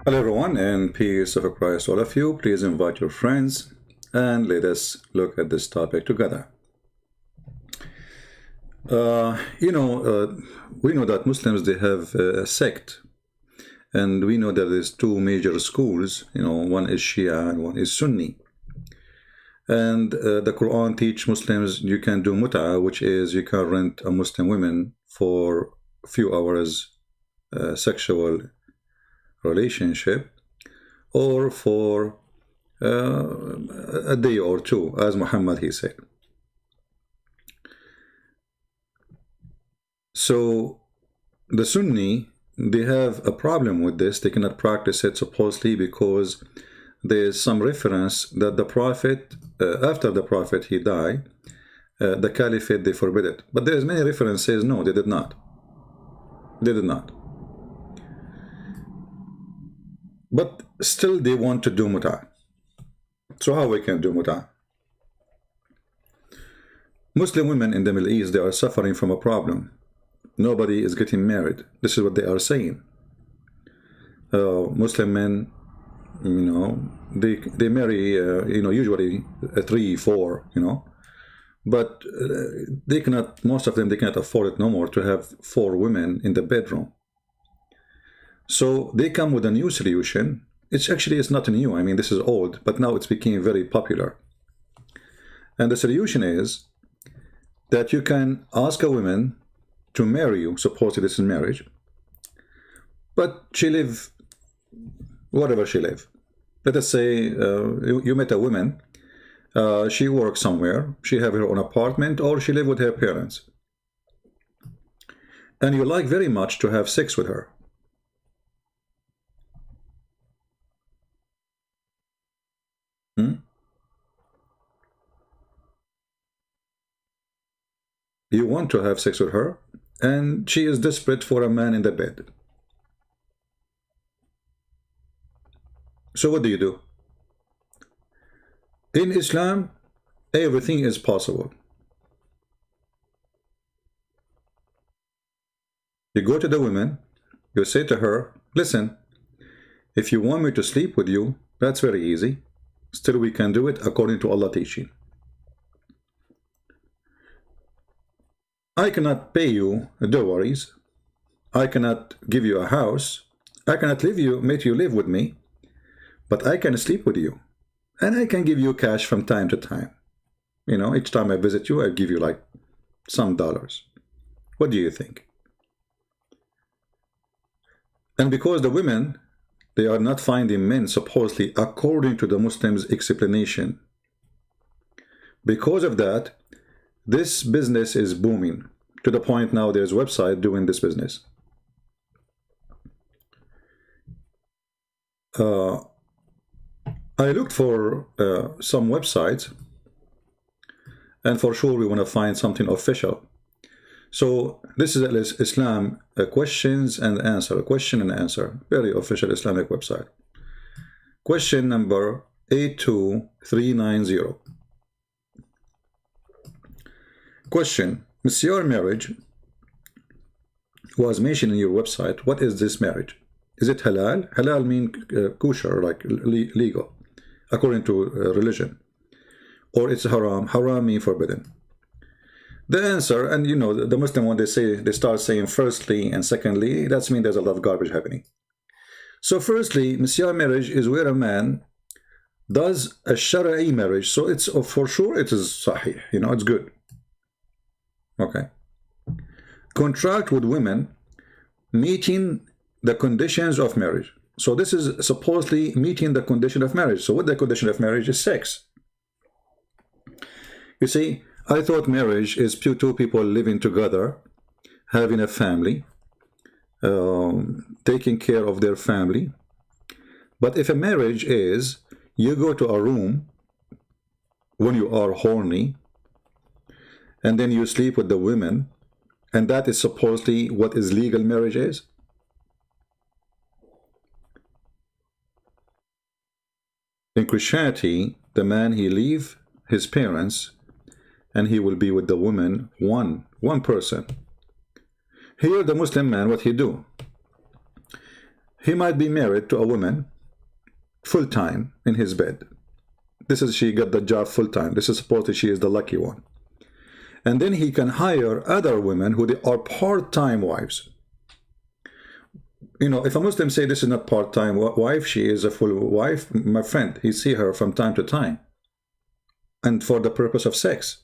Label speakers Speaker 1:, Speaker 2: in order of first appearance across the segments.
Speaker 1: Hello everyone, and peace of Christ all of you. Please invite your friends and let us look at this topic together. We know that Muslims, they have a sect, and we know that there's two major schools. One is Shia and one is Sunni. And the Quran teaches Muslims you can do mutta, which is you can rent a Muslim woman for a few hours sexual relationship, or for a day or two, as Muhammad he said. So the Sunni, they have a problem with this. They cannot practice it supposedly because there's some reference that the Prophet, after the Prophet he died, the Caliphate, they forbid it. But there's many references, no, they did not. They did not. But still they want to do mutta. So how we can do mutta? Muslim women in the Middle East, they are suffering from a problem. Nobody is getting married. This is what they are saying. Muslim men, they marry, usually 3, 4, but they cannot, most of them, they cannot afford it no more to have 4 women in the bedroom. So they come with a new solution. It's not new. I mean, this is old, but now it's became very popular. And the solution is that you can ask a woman to marry you, supposedly this is marriage, but she live whatever she live. Let us say you met a woman, she works somewhere, she have her own apartment, or she live with her parents, and you like very much to have sex with her. You want to have sex with her, and she is desperate for a man in the bed. So what do you do? In Islam, everything is possible. You go to the woman, you say to her, listen, if you want me to sleep with you, that's very easy. Still, we can do it according to Allah's teaching. I cannot pay you dowaries. I cannot give you a house. I cannot make you live with me. But I can sleep with you. And I can give you cash from time to time. Each time I visit you, I give you like some dollars. What do you think? And because the women, they are not finding men supposedly according to the Muslims' explanation. Because of that, this business is booming to the point now there's a website doing this business. I looked for some websites, and for sure we want to find something official. So this is Islam questions and answer, question and answer, very official Islamic website. Question number 82390. Question: Misyar marriage was mentioned in your website. What is this marriage? Is it halal? Halal means kosher, like legal, according to religion. Or it's haram. Haram means forbidden. The answer, and the Muslim one, they start saying firstly and secondly, that means there's a lot of garbage happening. So firstly, Misyar marriage is where a man does a shara'i marriage. So it's for sure it is sahih, it's good. Okay. Contract with women meeting the conditions of marriage. So this is supposedly meeting the condition of marriage. So what the condition of marriage is sex. You see, I thought marriage is two people living together, having a family, taking care of their family. But if a marriage is, you go to a room when you are horny, and then you sleep with the women, and that is supposedly what is legal marriage is. In Christianity, the man, he leave his parents and he will be with the woman, one person. Here the Muslim man, what he do? he might be married to a woman full-time in his bed. She got the job full-time. This is supposedly she is the lucky one. And then he can hire other women who they are part-time wives. You know, if a Muslim say this is not part-time wife, she is a full wife, my friend, he see her from time to time. And for the purpose of sex.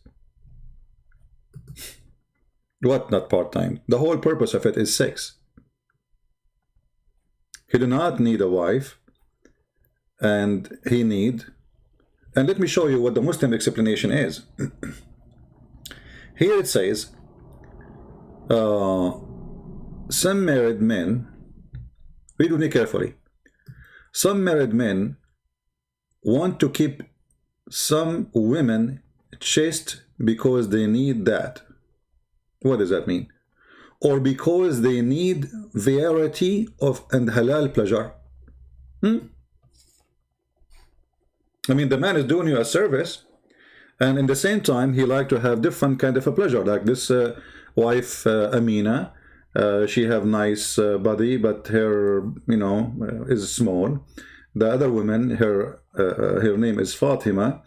Speaker 1: What, not part-time? The whole purpose of it is sex. He do not need a wife, and he need. And let me show you what the Muslim explanation is. Here it says, some married men, read with me carefully, some married men want to keep some women chaste because they need that. What does that mean? Or because they need variety of and halal pleasure. I mean, the man is doing you a service, and in the same time, he like to have different kind of a pleasure. Like this wife, Amina, she have nice body, but her, you know, is small. The other woman, her name is Fatima.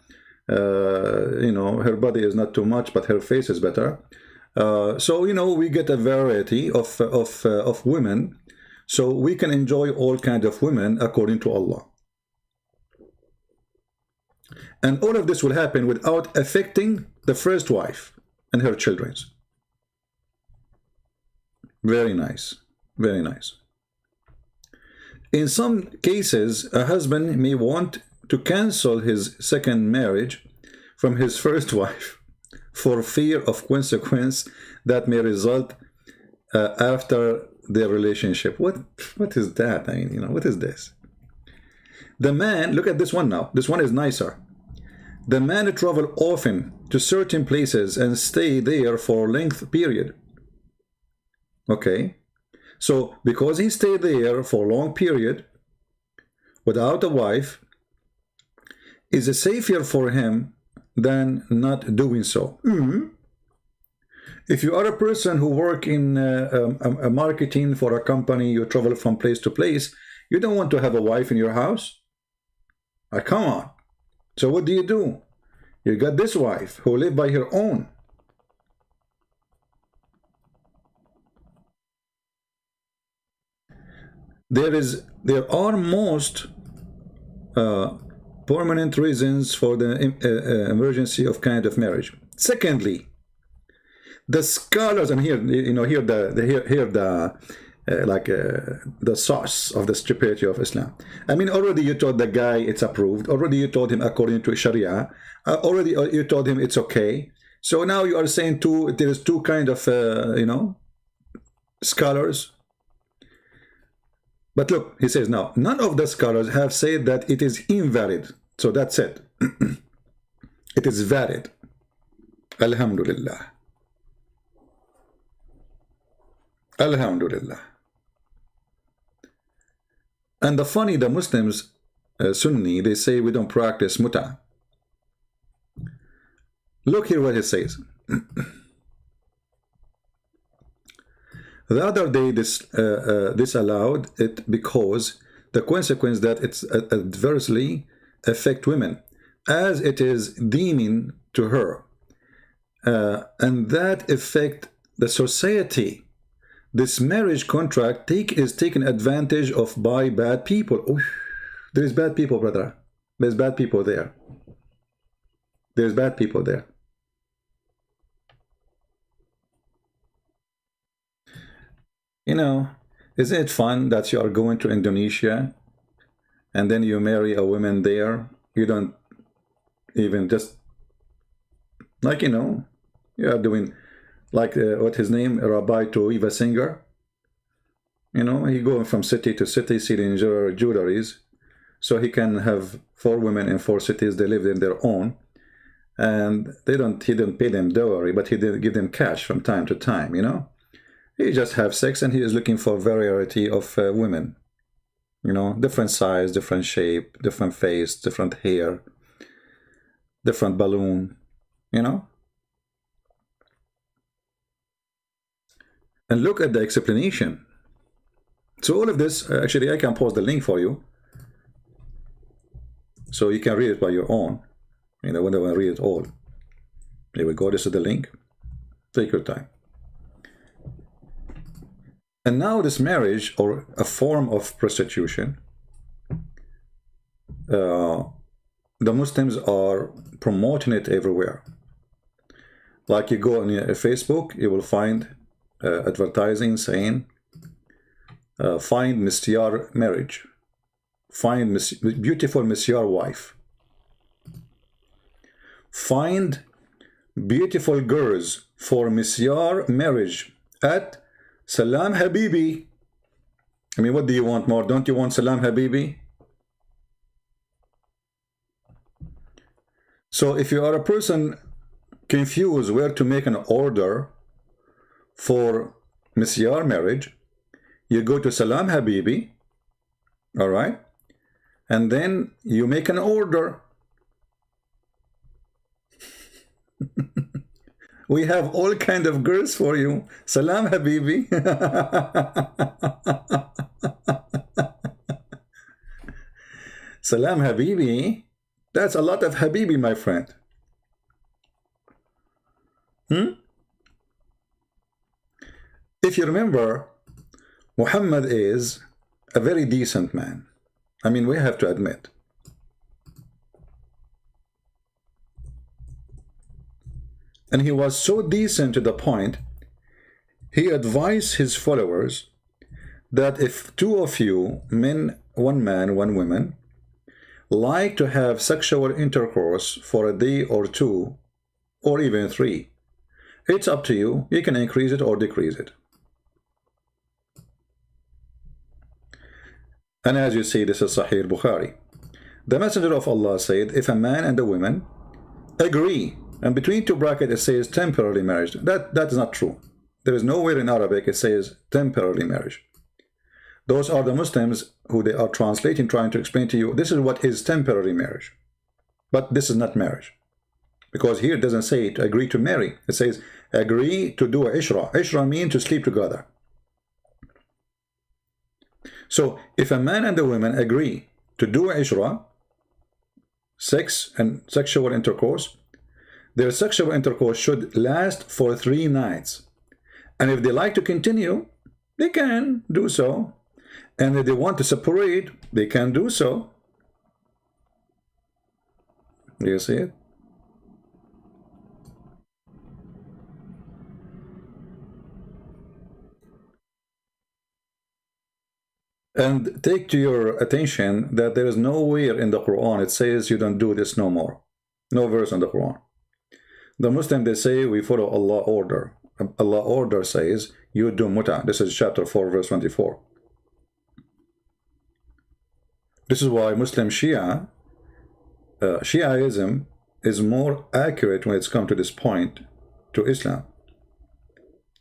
Speaker 1: You know, her body is not too much, but her face is better. So, you know, we get a variety of women, so we can enjoy all kinds of women according to Allah. And all of this will happen without affecting the first wife and her children. Very nice. Very nice. In some cases, a husband may want to cancel his second marriage from his first wife for fear of consequence that may result after their relationship. What is that? I mean, you know, what is this? The man, look at this one now. This one is nicer. The man travel often to certain places and stay there for a length period. Okay. So because he stayed there for a long period without a wife, is it safer for him than not doing so? If you are a person who work in a marketing for a company, you travel from place to place, you don't want to have a wife in your house. Come on. So what do? You got this wife who live by her own. There are most permanent reasons for the emergency of kind of marriage. Secondly, the scholars, and here, you know, the source of the stupidity of Islam. I mean, already you told the guy it's approved. Already you told him according to Sharia. Already you told him it's okay. So now you are saying there is two kind of, you know, scholars. But look, he says now, none of the scholars have said that it is invalid. So that's it. It is valid. Alhamdulillah. Alhamdulillah. And the Muslims, Sunni, they say we don't practice mutta. Look here what it says. The other day, this allowed it because the consequence that it's adversely affect women, as it is deeming to her, and that affect the society. This marriage contract is taken advantage of by bad people. Oof, there is bad people, brother. There's bad people there. There's bad people there. You know, isn't it fun that you are going to Indonesia and then you marry a woman there? You don't even just, like, you know, you are doing, like, what his name, Rabbi to Eva Singer. You know, he going from city to city selling jewelries, so he can have 4 women in 4 cities. They live in their own, and he didn't pay them dowry, but he did give them cash from time to time. You know, he just have sex, and he is looking for variety of women. You know, different size, different shape, different face, different hair, different balloon. You know. And look at the explanation. So all of this, actually, I can post the link for you, so you can read it by your own. You know, when I read it all, here we go. This is the link. Take your time. And now this marriage, or a form of prostitution, the Muslims are promoting it everywhere. Like you go on Facebook, you will find advertising saying, find Misyar marriage, find beautiful Misyar wife, find beautiful girls for Misyar marriage at Salam Habibi. I mean, what do you want more? Don't you want Salam Habibi? So if you are a person confused where to make an order for Misyar marriage, you go to Salam Habibi, all right, and then you make an order. We have all kind of girls for you. Salam Habibi. Salam Habibi. That's a lot of Habibi, my friend. If you remember, Muhammad is a very decent man. I mean, we have to admit. And he was so decent to the point, he advised his followers that if two of you, men, one man, one woman, like to have sexual intercourse for a day or two, or even 3, it's up to you. You can increase it or decrease it. And as you see, this is Sahih Bukhari. The Messenger of Allah said, if a man and a woman agree, and between 2 brackets it says temporary marriage. That is not true. There is nowhere in Arabic it says temporary marriage. Those are the Muslims who they are translating, trying to explain to you, this is what is temporary marriage. But this is not marriage. Because here it doesn't say to agree to marry. It says agree to do ishra. Ishra means to sleep together. So if a man and a woman agree to do ishra, sex and sexual intercourse, their sexual intercourse should last for 3 nights. And if they like to continue, they can do so. And if they want to separate, they can do so. Do you see it? And take to your attention that there is nowhere in the Quran it says you don't do this no more. No verse in the Quran. The Muslim, they say we follow Allah order. Allah order says you do mutta. This is chapter 4 verse 24. This is why Muslim Shiaism is more accurate when it's come to this point to Islam.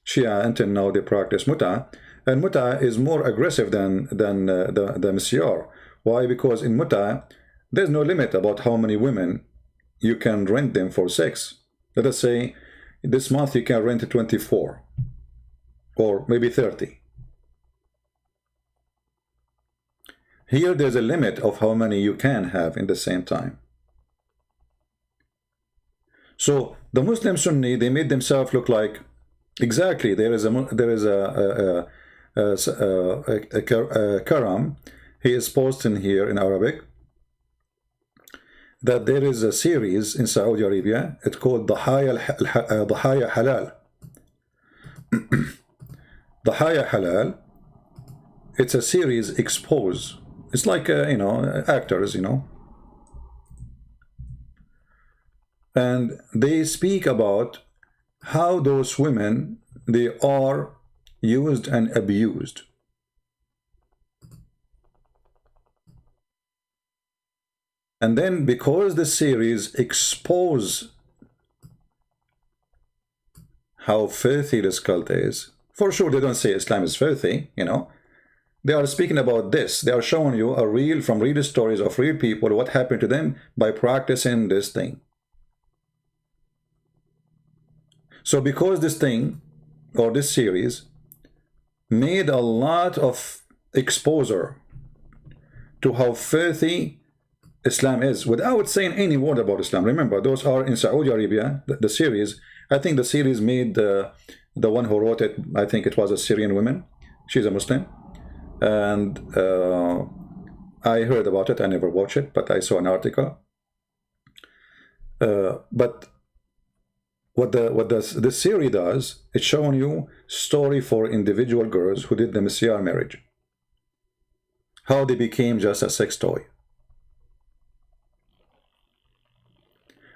Speaker 1: Shia until now they practice mutta, and mutta is more aggressive than the Misyar. Why? Because in mutta there's no limit about how many women you can rent them for sex. Let us say this month you can rent 24 or maybe 30. Here there's a limit of how many you can have in the same time. So the Muslim Sunni, they made themselves look like exactly there is a karam. He is posting here in Arabic that there is a series in Saudi Arabia. It's called Dawah Halal. Dawah Halal. It's a series expose. It's like you know, actors, you know, and they speak about how those women, they are used and abused. And then because the series expose how filthy this cult is, for sure they don't say Islam is filthy, you know. They are speaking about this. They are showing you from real stories of real people, what happened to them by practicing this thing. So because this thing, or this series, made a lot of exposure to how filthy Islam is without saying any word about Islam. Remember, those are in Saudi Arabia, the series. I think the series made the one who wrote it, I think it was a Syrian woman. She's a Muslim. And I heard about it. I never watched it, but I saw an article. But what this series does, it's showing you story for individual girls who did the Misyar marriage. How they became just a sex toy.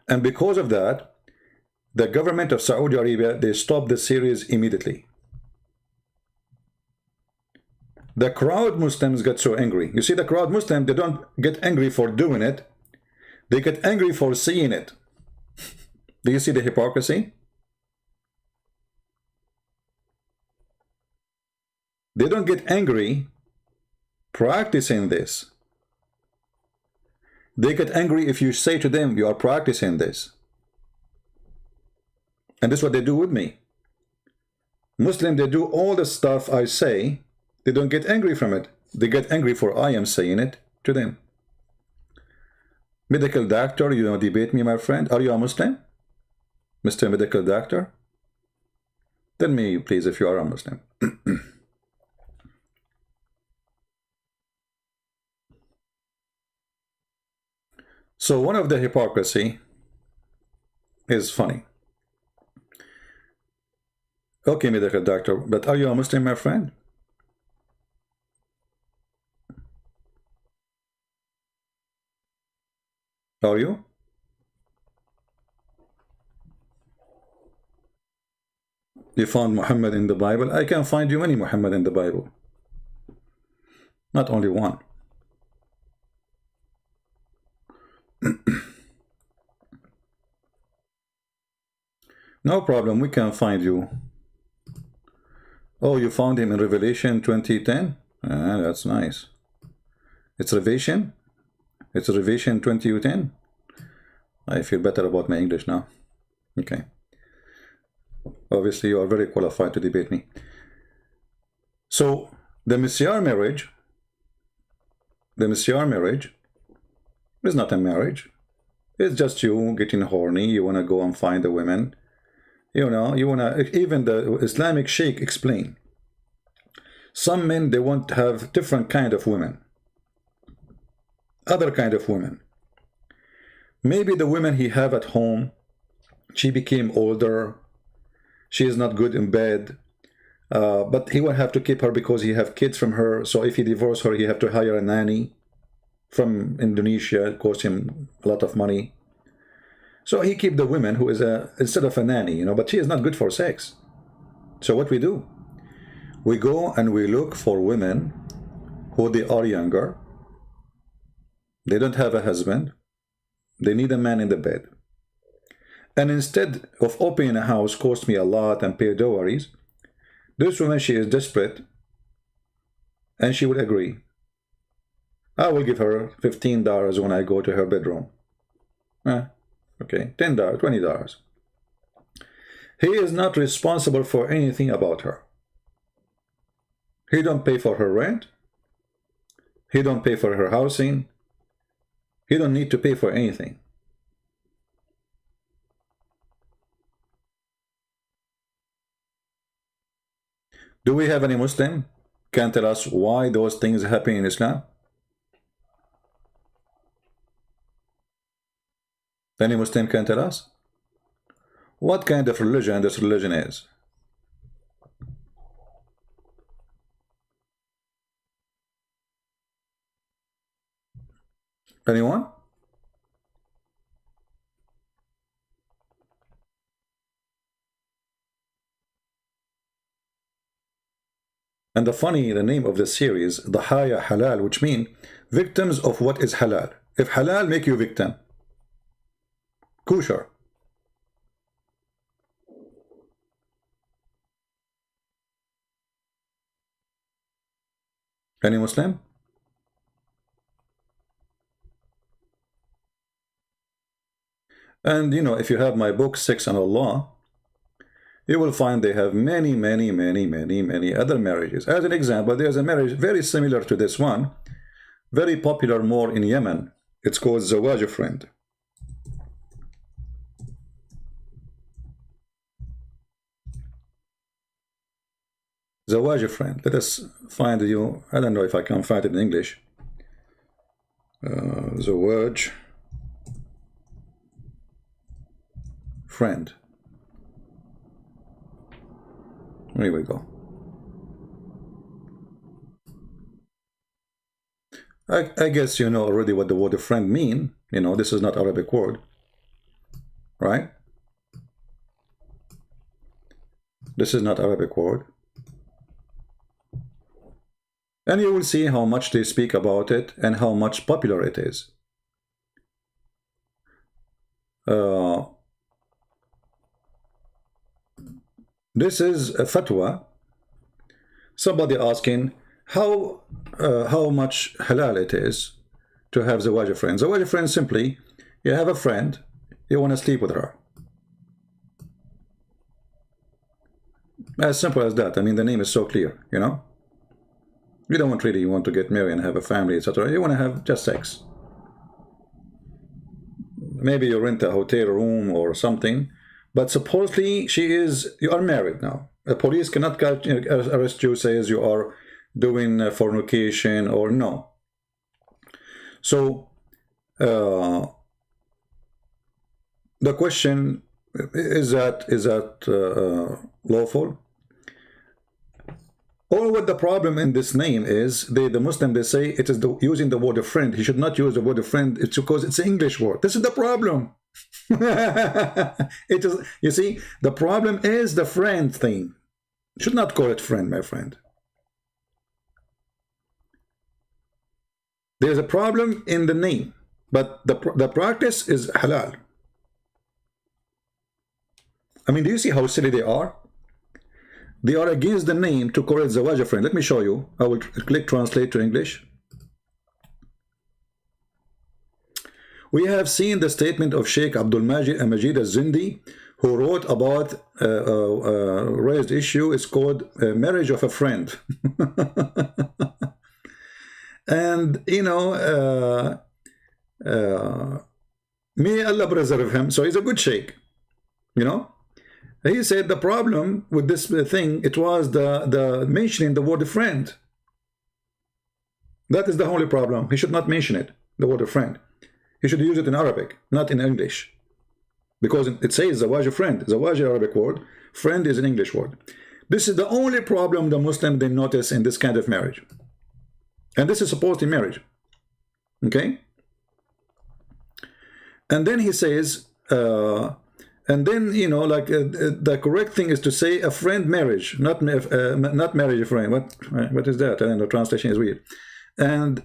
Speaker 1: And because of that, the government of Saudi Arabia, they stopped the series immediately. The crowd Muslims got so angry. You see, the crowd Muslims, they don't get angry for doing it. They get angry for seeing it. Do you see the hypocrisy? They don't get angry practicing this. They get angry if you say to them, you are practicing this. And this is what they do with me. Muslims, they do all the stuff I say. They don't get angry from it. They get angry for I am saying it to them. Medical doctor, you don't debate me, my friend. Are you a Muslim? Mr. Medical Doctor? Tell me, please, if you are a Muslim. So one of the hypocrisy is funny. Okay, Medical Doctor, but are you a Muslim, my friend? Are you? You found Muhammad in the Bible? I can find you many Muhammad in the Bible. Not only one. No problem, we can find you. Oh, you found him in Revelation 20:10? Ah, that's nice. It's Revelation? It's Revelation 20:10? I feel better about my English now. Okay. Obviously, you are very qualified to debate me. So, the Misyar marriage is not a marriage. It's just you getting horny. You want to go and find the women. You know, you want to, even the Islamic Sheikh explain. Some men, they want to have different kind of women. Other kind of women. Maybe the women he have at home, she became older. She is not good in bed. But he will have to keep her because he have kids from her. So if he divorce her, he have to hire a nanny from Indonesia. It costs him a lot of money. So he keep the women who is instead of a nanny, you know, but she is not good for sex. So what we do? We go and we look for women who they are younger. They don't have a husband. They need a man in the bed. And instead of opening a house, cost me a lot and pay dowries, this woman, she is desperate, and she will agree. I will give her $15 when I go to her bedroom. Okay, $10, $20. He is not responsible for anything about her. He don't pay for her rent. He don't pay for her housing. He don't need to pay for anything. Do we have any Muslim can tell us why those things happen in Islam? Any Muslim can tell us? What kind of religion this religion is? Anyone? And the name of the series, Dahaya Halal, which means victims of what is halal. If halal make you victim, kosher. Any Muslim? And you know, if you have my book 6 on Allah, you will find they have many other marriages. As an example, there's a marriage very similar to this one, very popular more in Yemen. It's called Zawaj Friend. Zawaj Friend. Let us find you. I don't know if I can find it in English. Zawaj Friend. Here we go. I guess you know already what the word friend mean. You know, this is not Arabic word, right? This is not Arabic word. And you will see how much they speak about it and how much popular it is. This is a fatwa. Somebody asking how much halal it is to have zawaj friend. Zawaj friend, simply, you have a friend, you want to sleep with her. As simple as that. I mean, the name is so clear, you know. You don't really want to get married and have a family, etc. You want to have just sex. Maybe you rent a hotel room or something, but supposedly you are married now. The police cannot arrest you, says you are doing fornication or no. So the question is that lawful? Or what the problem in this name is, the Muslim, they say it is using the word friend. He should not use the word friend. It's because it's an English word. This is the problem. It is. You see, the problem is the friend thing. You should not call it friend, my friend. There's a problem in the name, but the practice is halal. I mean, do you see how silly they are? They are against the name to call it zawaj friend. Let me show you. I will click translate to English. We have seen the statement of Sheikh Abdul Majid al-Zindi, who wrote about raised issue. It's called marriage of a friend. And you know, may Allah preserve him. So he's a good sheikh, you know. He said the problem with this thing, it was the mentioning the word friend. That is the only problem. He should not mention it, the word friend. He should use it in Arabic, not in English. Because it says zawaj friend. Zawaj is an Arabic word. Friend is an English word. This is the only problem the Muslim they notice in this kind of marriage. And this is supposed in marriage. Okay? And then he says, and then, you know, like the correct thing is to say a friend marriage, not marriage a friend. What is that? I don't know, translation is weird. And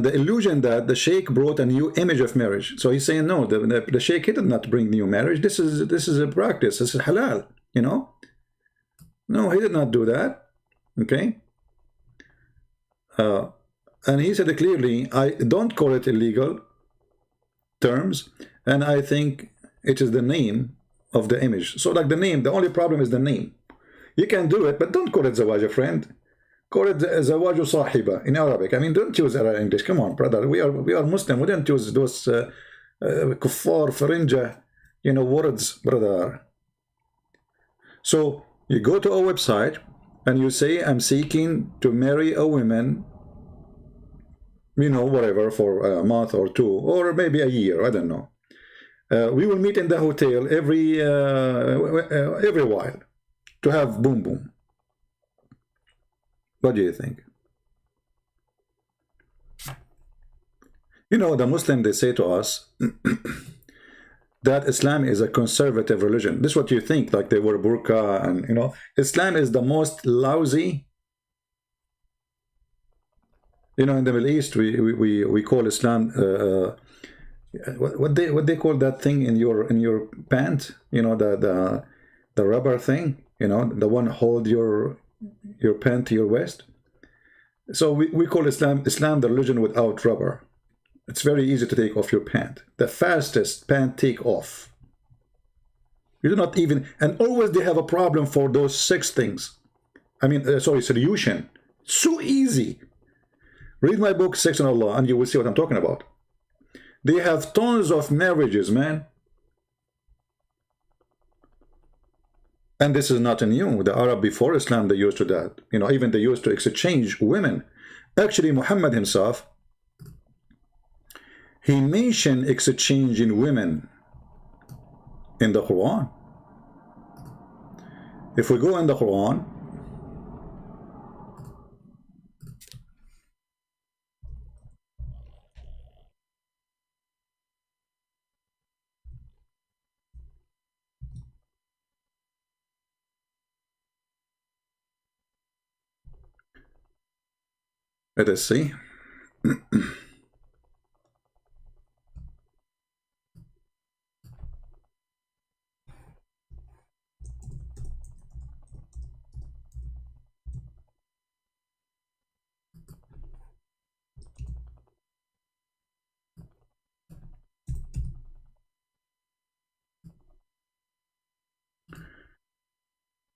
Speaker 1: the illusion that the sheikh brought a new image of marriage. So he's saying no, the sheikh did not bring new marriage. This is a practice. This is halal. You know. No, he did not do that. Okay. And he said clearly, I don't call it illegal terms, and I think it is the name of the image. So like the name, the only problem is the name. You can do it, but don't call it zawaj friend. Call it zawaj sahiba in Arabic. I mean, don't use English. Come on, brother. We are Muslim. We don't use those kuffar, farinja, you know, words, brother. So you go to a website and you say, I'm seeking to marry a woman, you know, whatever, for a month or two, or maybe a year, I don't know. We will meet in the hotel every while to have boom boom. What do you think? You know, the Muslim, they say to us that Islam is a conservative religion. This is what you think, like they wear burqa, and you know, Islam is the most lousy. You know, in the Middle East, we call Islam what they call that thing in your pant. You know, the rubber thing. You know, the one hold your pant to your waist. So we call Islam the religion without rubber. It's very easy to take off your pant. The fastest pant take off. You do not even, and always they have a problem for those 6 things. I mean, sorry, solution. So easy. Read my book, Sex and Allah, and you will see what I'm talking about. They have tons of marriages, man. And this is not new. The Arab before Islam, they used to that. You know, even they used to exchange women. Actually, Muhammad himself, he mentioned exchanging women in the Quran. If we go in the Quran, let us see.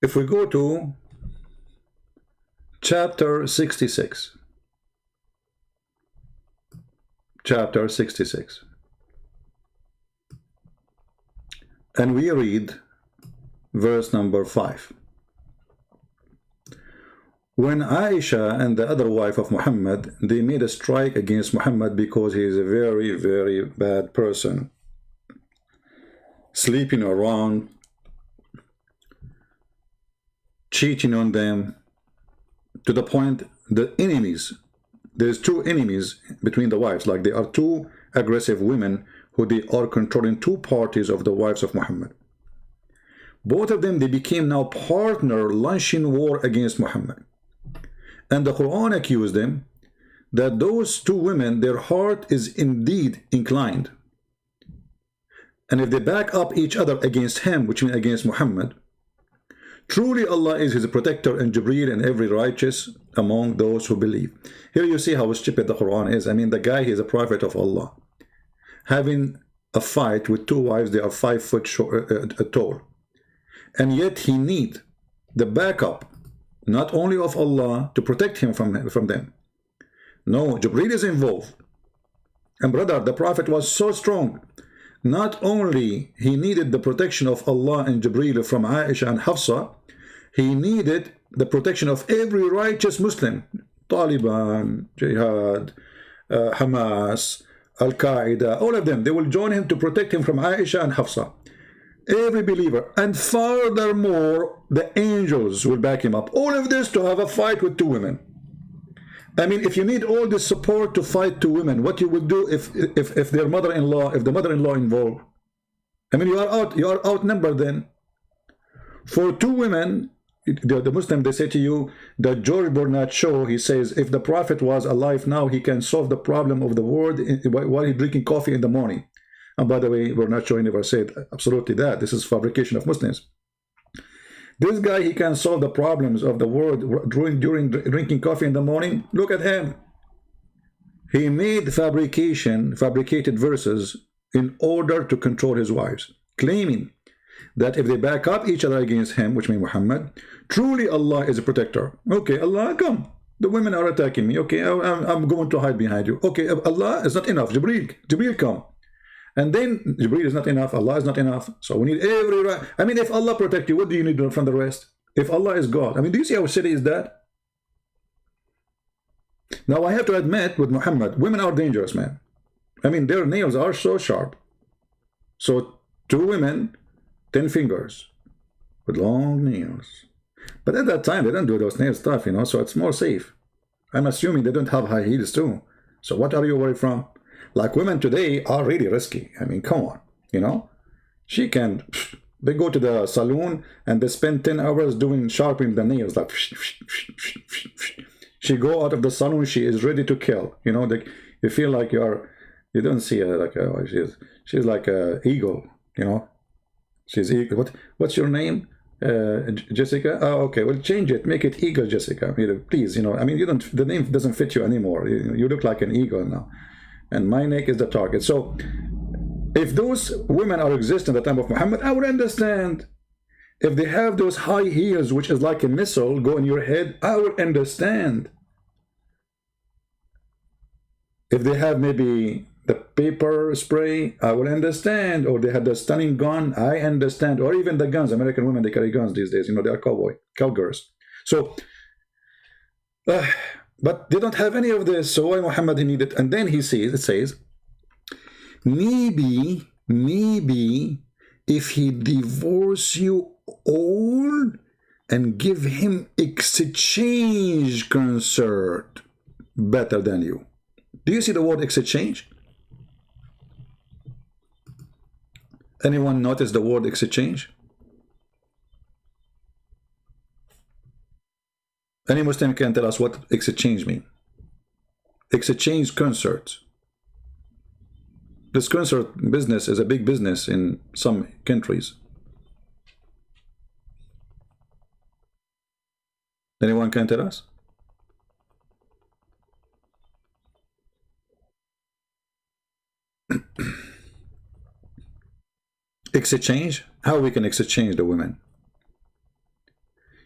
Speaker 1: If we go to chapter 66, chapter 66, and we read verse number 5. When Aisha and the other wife of Muhammad, they made a strike against Muhammad because he is a very, very bad person, sleeping around, cheating on them, to the point the enemies, there's 2 enemies between the wives, like there are 2 aggressive women who they are controlling 2 parties of the wives of Muhammad. Both of them, they became now partner launching war against Muhammad. And the Quran accused them that those 2 women, their heart is indeed inclined. And if they back up each other against him, which means against Muhammad, truly Allah is his protector and Jibreel and every righteous among those who believe. Here you see how stupid the Quran is. I mean, the guy, he is a prophet of Allah, having a fight with 2 wives, they are 5 foot tall. And yet he need the backup, not only of Allah, to protect him from them. No, Jibreel is involved. And brother, the prophet was so strong. Not only he needed the protection of Allah and Jibreel from Aisha and Hafsa, he needed the protection of every righteous Muslim. Taliban, Jihad, Hamas, Al-Qaeda, all of them, they will join him to protect him from Aisha and Hafsa. Every believer. And furthermore, the angels will back him up. All of this to have a fight with 2 women. I mean, if you need all this support to fight 2 women, what you will do if their mother-in-law, if the mother-in-law involved? I mean, you are outnumbered then. For 2 women, the Muslim, they say to you, the George Bernard Shaw, he says, if the prophet was alive now, he can solve the problem of the world while he's drinking coffee in the morning. And by the way, Bernard Shaw never said absolutely that. This is fabrication of Muslims. This guy, he can solve the problems of the world during drinking coffee in the morning. Look at him. He made fabricated verses in order to control his wives, claiming that if they back up each other against him, which means Muhammad, truly Allah is a protector. Okay, Allah, come. The women are attacking me. Okay, I'm going to hide behind you. Okay, Allah is not enough. Jibreel, come. And then Jibreel is not enough, Allah is not enough. So we need every right. I mean, if Allah protect you, what do you need from the rest? If Allah is God. I mean, do you see how silly is that? Now, I have to admit with Muhammad, women are dangerous, man. I mean, their nails are so sharp. So 2 women, 10 fingers with long nails. But at that time, they don't do those nail stuff, you know, so it's more safe. I'm assuming they don't have high heels too. So what are you worried from? Like women today are really risky. I mean, come on, you know. She can, they go to the salon and they spend 10 hours doing sharpening the nails. Like, she go out of the salon, she is ready to kill. You know, you feel like you don't see her like she's like an eagle, you know. She's eagle. What's your name? Jessica. Oh, okay, well, change it, make it Eagle Jessica, please. You know, I mean, the name doesn't fit you anymore. You look like an eagle now, and my neck is the target. So If those women are existing at the time of Muhammad, I would understand. If they have those high heels, which is like a missile, go in your head, I would understand. If they have maybe the paper spray, I would understand. Or they had the stunning gun, I understand. Or even the guns. American women, they carry guns these days. You know, they are cowgirls. So, but they don't have any of this. So why Muhammad he needed? And then he says, it says, maybe if he divorce you all and give him exchange concert better than you. Do you see the word exchange? Anyone notice the word exchange? Any Muslim can tell us what exchange means. Exchange concerts. This concert business is a big business in some countries. Anyone can tell us? Exchange? How we can exchange the women?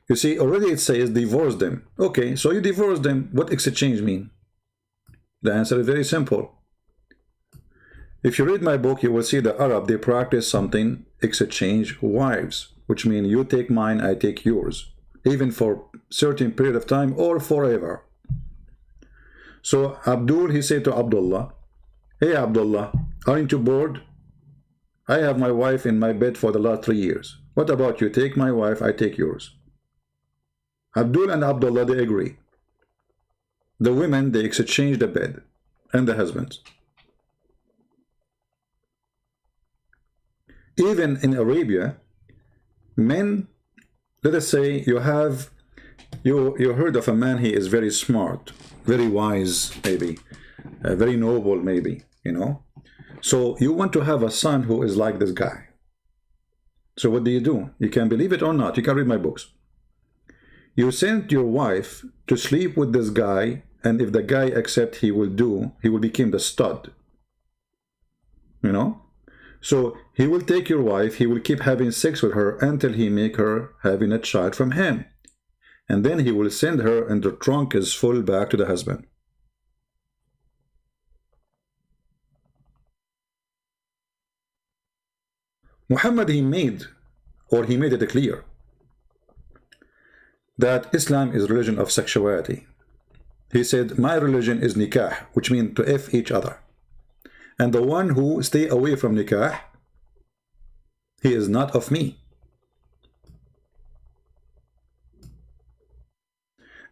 Speaker 1: You see, already it says divorce them. Okay, so you divorce them. What exchange mean? The answer is very simple. If you read my book, you will see the Arab, they practice something, exchange wives, which means you take mine, I take yours, even for certain period of time or forever. So Abdul, he said to Abdullah, hey Abdullah, aren't you bored? I have my wife in my bed for the last 3 years. What about you? Take my wife, I take yours. Abdul and Abdullah, they agree. The women, they exchange the bed and the husbands. Even in Arabia, men, let us say you heard of a man, he is very smart, very wise, maybe, very noble, maybe, you know. So you want to have a son who is like this guy. So what do? You can believe it or not. You can read my books. You send your wife to sleep with this guy, and if the guy accepts, he will become the stud. You know? So he will take your wife, he will keep having sex with her until he make her having a child from him. And then he will send her, and the trunk is full, back to the husband. Muhammad, he made it clear that Islam is a religion of sexuality. He said, my religion is nikah, which means to F each other. And the one who stay away from nikah, he is not of me.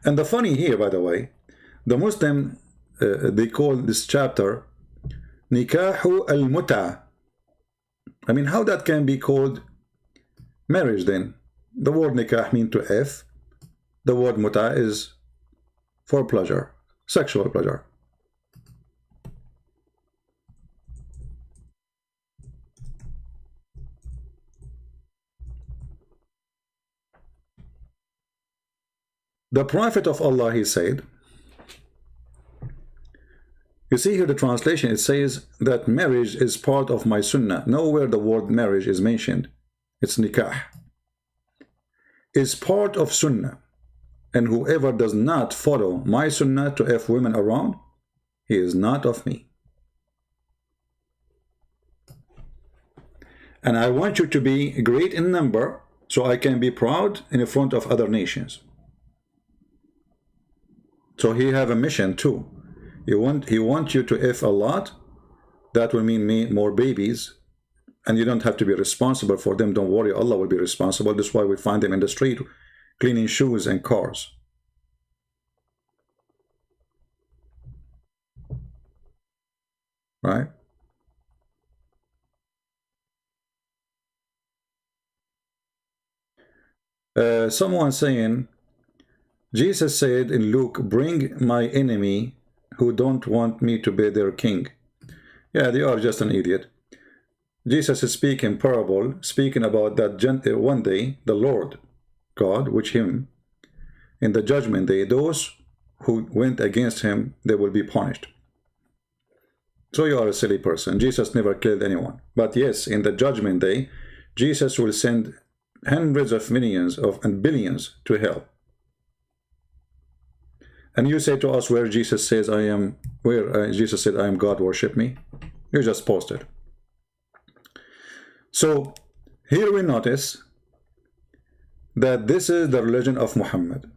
Speaker 1: And the funny here, by the way, the Muslim, they call this chapter Nikahu al-Mutta. I mean, how that can be called marriage then? The word nikah means to F. The word mutta is for pleasure, sexual pleasure. The Prophet of Allah, he said, you see here the translation, it says that marriage is part of my sunnah. Nowhere the word marriage is mentioned. It's nikah. It's part of sunnah. And whoever does not follow my sunnah to F women around, he is not of me. And I want you to be great in number so I can be proud in front of other nations. So he have a mission too. He want you to F a lot. That will mean more babies. And you don't have to be responsible for them. Don't worry, Allah will be responsible. That's why we find them in the street cleaning shoes and cars. Right? Someone saying, Jesus said in Luke, bring my enemy who don't want me to be their king. Yeah, they are just an idiot. Jesus is speaking parable, speaking about that one day, the Lord God, which him, in the judgment day, those who went against him, they will be punished. So you are a silly person. Jesus never killed anyone. But yes, in the judgment day, Jesus will send hundreds of millions and billions to hell. And you say to us where Jesus says I am, where Jesus said I am God, worship me. You just posted. So here we notice that this is the religion of Muhammad.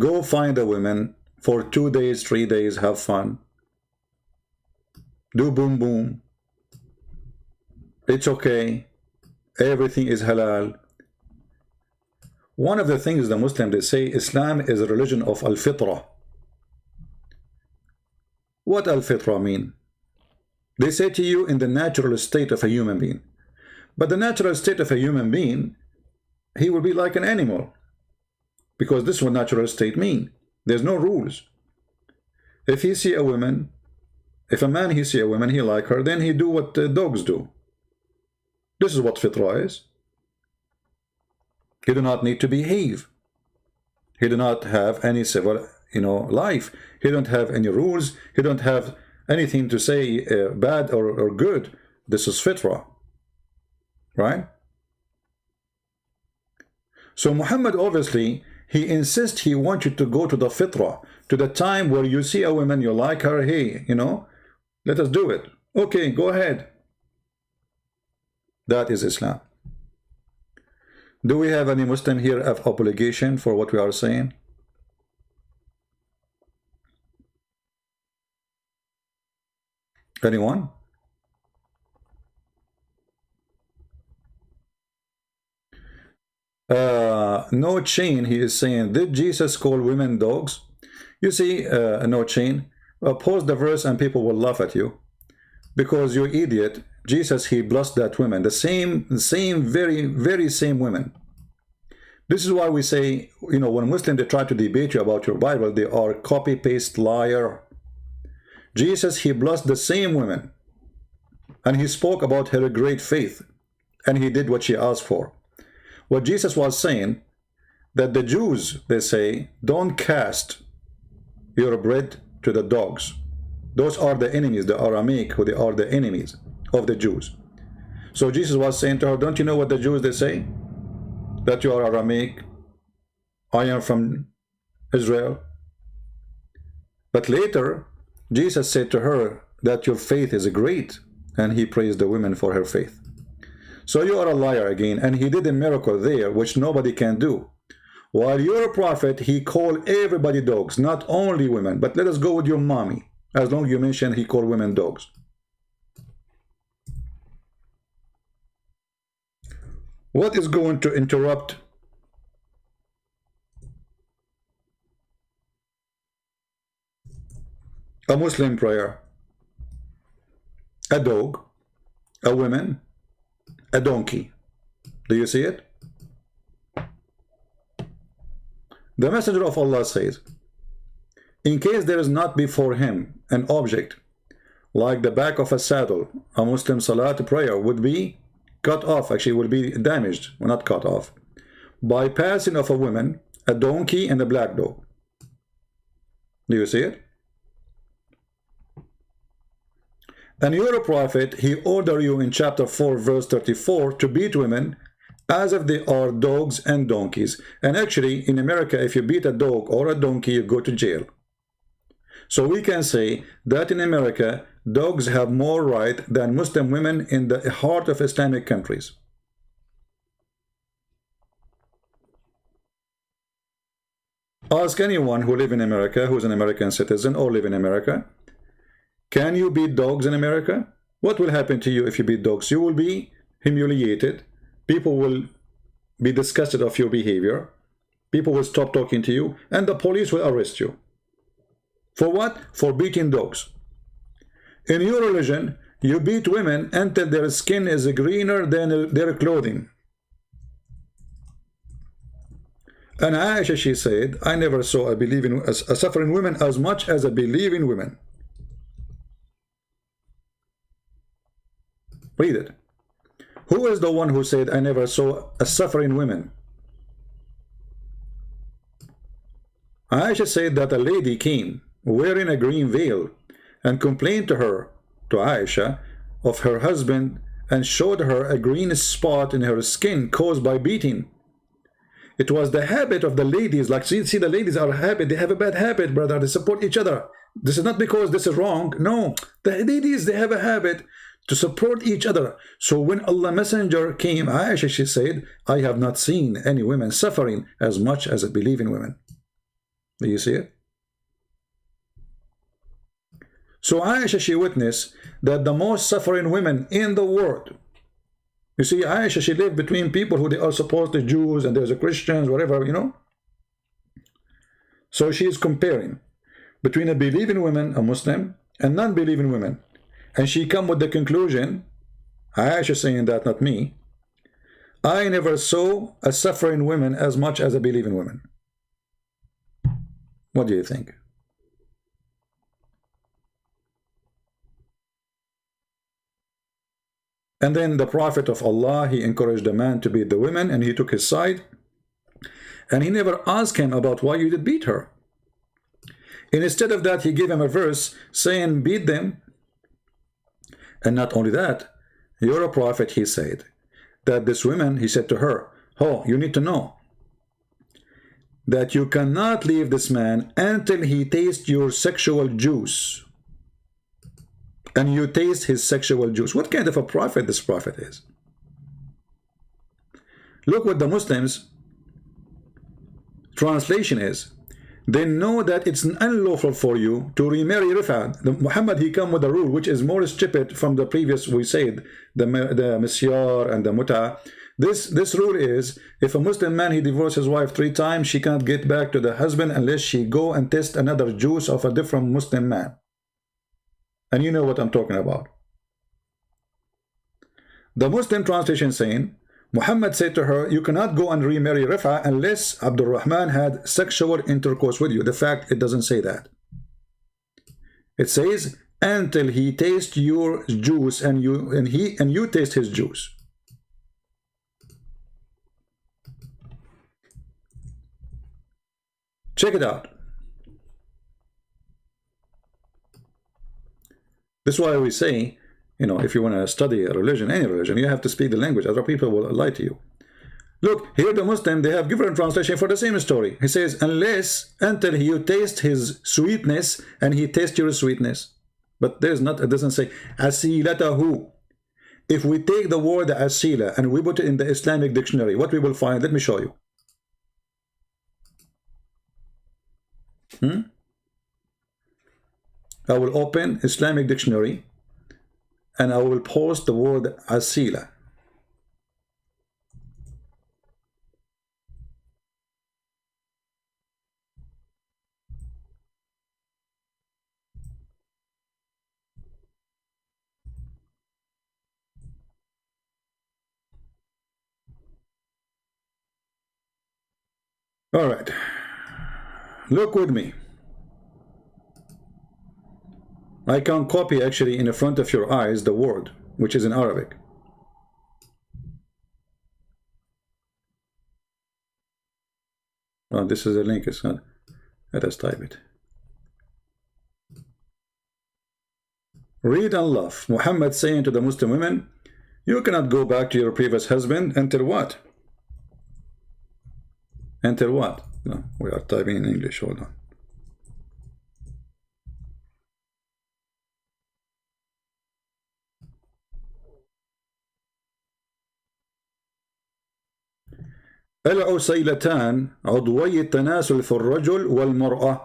Speaker 1: Go find a woman for 2 days, 3 days, have fun. Do boom boom. It's okay. Everything is halal. One of the things the Muslims, they say Islam is a religion of al-fitra. What al-fitra mean? They say to you in the natural state of a human being. But the natural state of a human being, he will be like an animal. Because this is what natural state mean. There's no rules. If he see a woman, if a man he see a woman, he like her, then he do what dogs do. This is what fitra is. He do not need to behave. He do not have any civil, life. He don't have any rules. He don't have anything to say bad or good. This is fitra, right? So Muhammad, obviously, he insists, he wants you to go to the fitra, to the time where you see a woman, you like her, hey, let us do it. Okay, go ahead. That is Islam. Do we have any Muslim here of obligation for what we are saying? Anyone? No Chain, he is saying, did Jesus call women dogs? You see, No Chain, post the verse and people will laugh at you. Because you idiot, Jesus, he blessed that woman, the same, very, very same women. This is why we say, when Muslims, they try to debate you about your Bible, they are copy-paste liar. Jesus, he blessed the same women. And he spoke about her great faith. And he did what she asked for. What Jesus was saying, that the Jews, they say, don't cast your bread to the dogs. Those are the enemies, the Aramaic, who they are the enemies of the Jews. So Jesus was saying to her, don't you know what the Jews, they say? That you are Aramaic, I am from Israel. But later, Jesus said to her that your faith is great, and he praised the women for her faith. So you are a liar again, and he did a miracle there, which nobody can do. While you're a prophet, he called everybody dogs, not only women. But let us go with your mommy. As long as you mention he called women dogs. What is going to interrupt a Muslim prayer? A dog, a woman, a donkey. Do you see it? The Messenger of Allah says, in case there is not before him an object like the back of a saddle, a Muslim salat prayer would be cut off, actually would be damaged, well, not cut off, by passing of a woman, a donkey, and a black dog. Do you see it? And you're a prophet, he ordered you in chapter 4, verse 34, to beat women as if they are dogs and donkeys. And actually, in America, if you beat a dog or a donkey, you go to jail. So we can say that in America, dogs have more right than Muslim women in the heart of Islamic countries. Ask anyone who lives in America, who's an American citizen or live in America, can you beat dogs in America? What will happen to you if you beat dogs? You will be humiliated. People will be disgusted of your behavior. People will stop talking to you, and the police will arrest you. For what? For beating dogs. In your religion, you beat women until their skin is greener than their clothing. And Aisha, she said, I never saw a suffering woman as much as a believing woman. Read it. Who is the one who said, I never saw a suffering woman? Aisha said that a lady came wearing a green veil, and complained to her, to Aisha, of her husband, and showed her a green spot in her skin caused by beating. It was the habit of the ladies, like see the ladies are habit, they have a bad habit, brother, they support each other. This is not because this is wrong, no, the ladies, they have a habit to support each other. So when Allah Messenger came, Aisha, she said, I have not seen any women suffering as much as believing women. Do you see it? So Aisha, she witnessed that the most suffering women in the world, you see, Aisha, she lived between people who they are supposed to Jews and there's a Christians, whatever, you know. So she is comparing between a believing woman, a Muslim, and non-believing women. And she come with the conclusion, Aisha saying that, not me, I never saw a suffering woman as much as a believing woman. What do you think? And then the Prophet of Allah, he encouraged the man to beat the women, and he took his side. And he never asked him about why you did beat her. And instead of that, he gave him a verse saying, beat them. And not only that, you're a prophet, he said, that this woman, he said to her, oh, you need to know that you cannot leave this man until he tastes your sexual juice. And you taste his sexual juice. What kind of a prophet this prophet is? Look what the Muslims translation is. They know that it's unlawful for you to remarry Rif'a. Muhammad, he come with a rule which is more stupid from the previous, we said, the Misyar and the mutta. This rule is, if a Muslim man, he divorced his wife 3 times, she can't get back to the husband unless she go and test another juice of a different Muslim man. And you know what I'm talking about. The Muslim translation saying, Muhammad said to her, you cannot go and remarry Rif'a unless Abdul Rahman had sexual intercourse with you. The fact, it doesn't say that. It says, until he tastes your juice and you taste his juice. Check it out. This is why we say, you know, if you want to study a religion, any religion, you have to speak the language. Other people will lie to you. Look, here the Muslim, they have different translation for the same story. He says, until you taste his sweetness and he tastes your sweetness. But there's not, it doesn't say, asilatahu. If we take the word asila and we put it in the Islamic dictionary, what we will find, let me show you. I will open Islamic dictionary and I will post the word asila. All right, look with me. I can copy actually in the front of your eyes the word, which is in Arabic. Oh, this is a link, it's not. Let us type it. Read and laugh. Muhammad saying to the Muslim women, you cannot go back to your previous husband until what? Until what? No, we are typing in English, hold on. العسيلتان عضوي التناسل في الرجل والمرأة.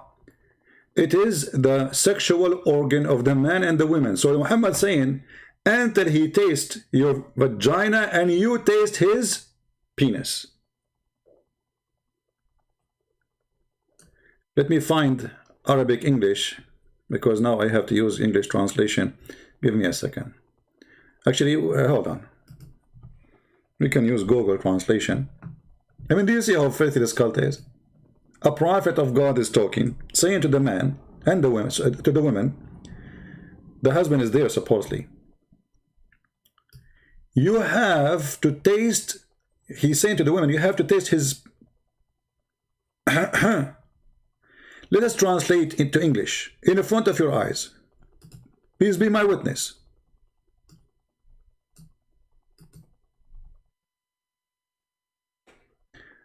Speaker 1: It is the sexual organ of the man and the women. So Muhammad saying, until he tastes your vagina and you taste his penis. Let me find Arabic English, because now I have to use English translation. Give me a second. Actually, hold on. We can use Google translation. I mean, do you see how filthy this cult is? A prophet of God is talking, saying to the man and the women, to the women, the husband is there supposedly. You have to taste, he's saying to the women, you have to taste his. Let us translate into English in the front of your eyes. Please be my witness.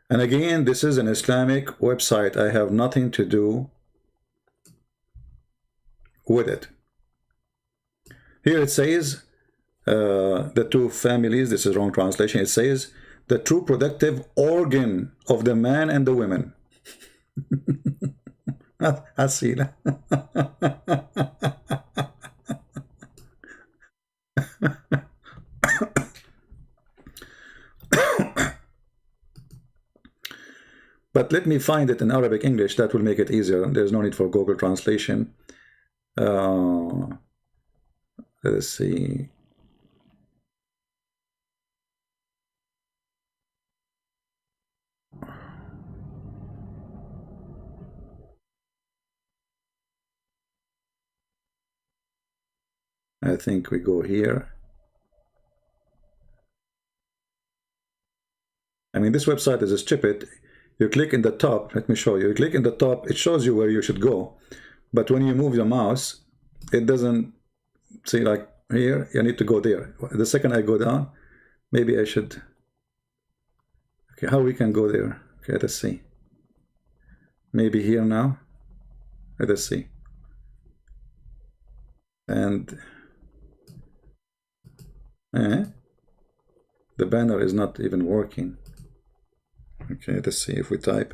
Speaker 1: And again, this is an Islamic website. I have nothing to do with it. Here it says the two families. This is wrong translation. It says the true productive organ of the man and the women. Asila. But let me find it in Arabic English. That will make it easier. There's no need for Google translation. Let's see. I think we go here. I mean, this website is stupid. You click in the top. Let me show you. You click in the top. It shows you where you should go. But when you move the mouse, it doesn't see, like here, you need to go there. The second I go down, maybe I should. Okay, how we can go there? Okay, let's see. Maybe here now. Let us see. And the banner is not even working. Okay, let's see if we type.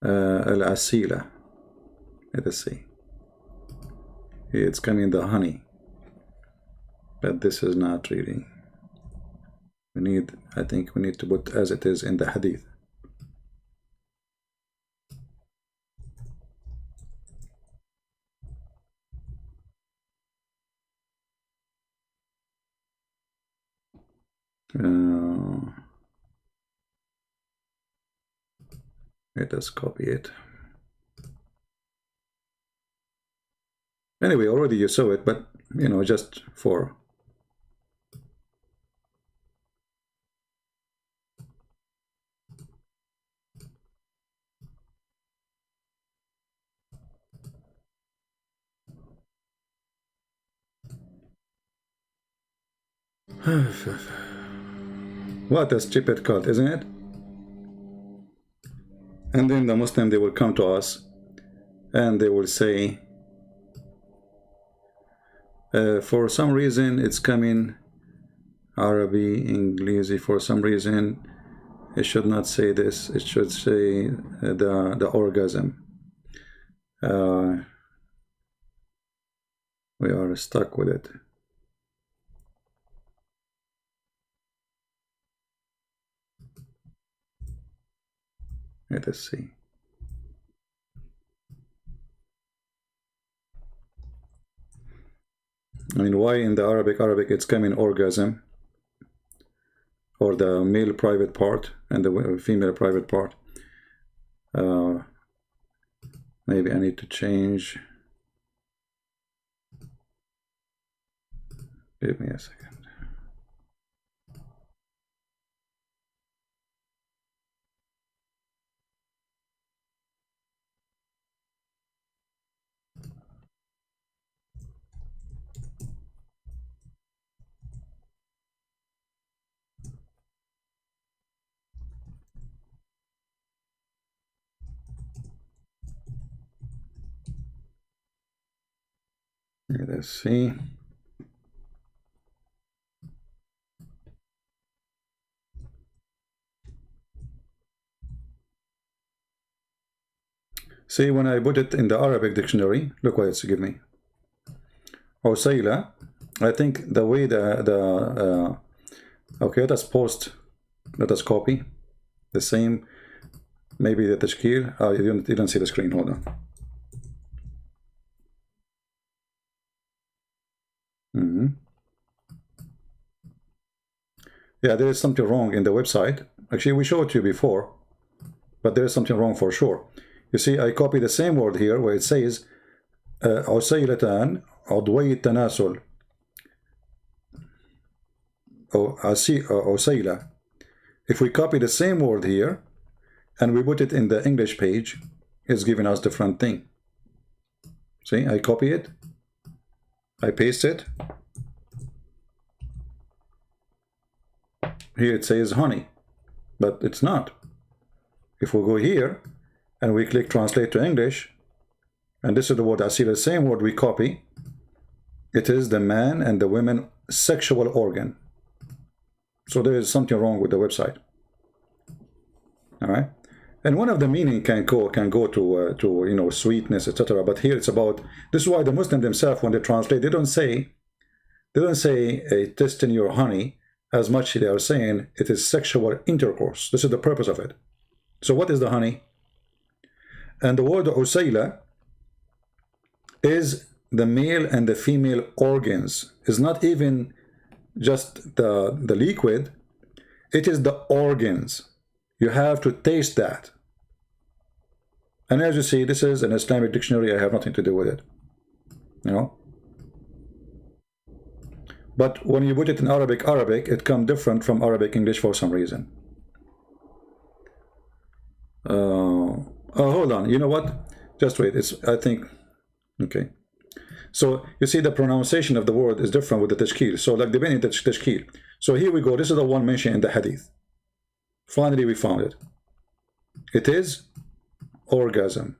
Speaker 1: Al-Asila. Let us see. It's coming the honey. But this is not really. We need, I think we need to put as it is in the hadith. Let us copy it. Anyway, already you saw it, but you know, just for what a stupid cult, isn't it? And then the Muslim, they will come to us and they will say, for some reason it's coming Arabic, English. For some reason it should not say this. It should say the orgasm. We are stuck with it. Let us see. I mean, why in the Arabic it's coming orgasm, or the male private part and the female private part? Maybe I need to change. Give me a second. Let's see. See, when I put it in the Arabic dictionary, look what it's give me. Usayla. I think the way okay, let us post, let us copy the same. Maybe the tashkil. Oh, you don't see the screen. Hold on. Yeah, there is something wrong in the website. Actually, we showed it to you before, but there is something wrong for sure. You see, I copy the same word here where it says عسيلتان عضوي التناسل أو عسيلة If we copy the same word here and we put it in the English page, it's giving us different thing. See, I copy it, I paste it. Here it says honey, but it's not. If we go here and we click translate to English, and this is the word I see, the same word we copy, it is the man and the women sexual organ. So there is something wrong with the website. All right, and one of the meaning can go to you know, sweetness, etc. But here it's about, this is why the Muslim themselves, when they translate, they don't say a test in your honey, as much they are saying it is sexual intercourse. This is the purpose of it. So what is the honey? And the word usayla is the male and the female organs. It's not even just the liquid, it is the organs. You have to taste that. And as you see, this is an Islamic dictionary. I have nothing to do with it, you know. But when you put it in Arabic, it comes different from Arabic English for some reason. Oh, hold on. You know what? Just wait. It's, I think, okay. So you see the pronunciation of the word is different with the tashkil. So like depending on the tashkil. So here we go. This is the one mentioned in the hadith. Finally, we found it. It is orgasm.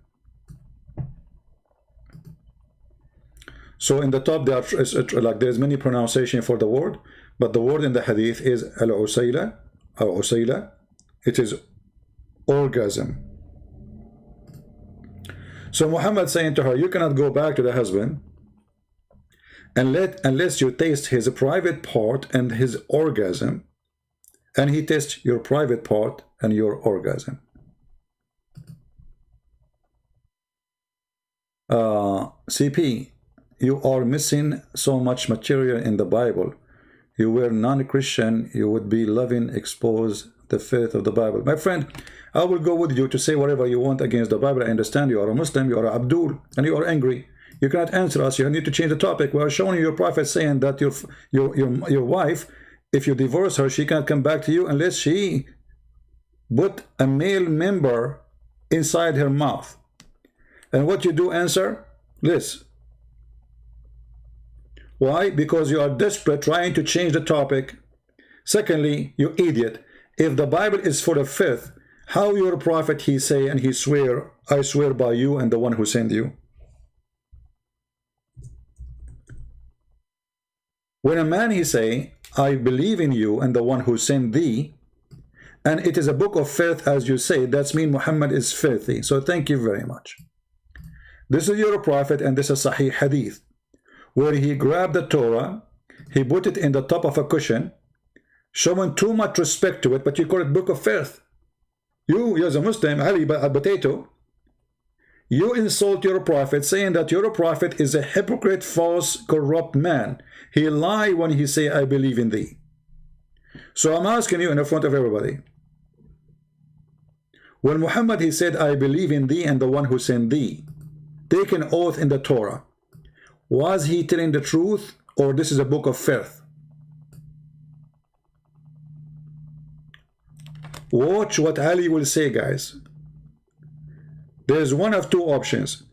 Speaker 1: So in the top there are like there's many pronunciation for the word, but the word in the hadith is al-usayla or usayla. It is orgasm. So Muhammad saying to her, you cannot go back to the husband unless you taste his private part and his orgasm, and he tastes your private part and your orgasm. CP, you are missing so much material in the Bible. You were non-Christian, you would be loving, expose the faith of the Bible. My friend, I will go with you to say whatever you want against the Bible. I understand you are a Muslim, you are Abdul, and you are angry. You cannot answer us. You need to change the topic. We are showing you your prophet saying that your wife, if you divorce her, she can't come back to you unless she put a male member inside her mouth. And what you do, answer this. Why? Because you are desperate trying to change the topic. Secondly, you idiot, if the Bible is full of faith, how your prophet he say and he swear, I swear by you and the one who sent you. When a man he say, I believe in you and the one who sent thee, and it is a book of faith as you say, that's mean Muhammad is filthy. So thank you very much. This is your prophet, and this is Sahih Hadith, where he grabbed the Torah, he put it in the top of a cushion, showing too much respect to it, but you call it book of faith. You as a Muslim, Ali a potato, you insult your prophet, saying that your prophet is a hypocrite, false, corrupt man. He lie when he say, I believe in thee. So I'm asking you in the front of everybody, when Muhammad he said, I believe in thee and the one who sent thee, take an oath in the Torah, was he telling the truth, or this is a book of faith? Watch what Ali will say, guys. There's one of two options.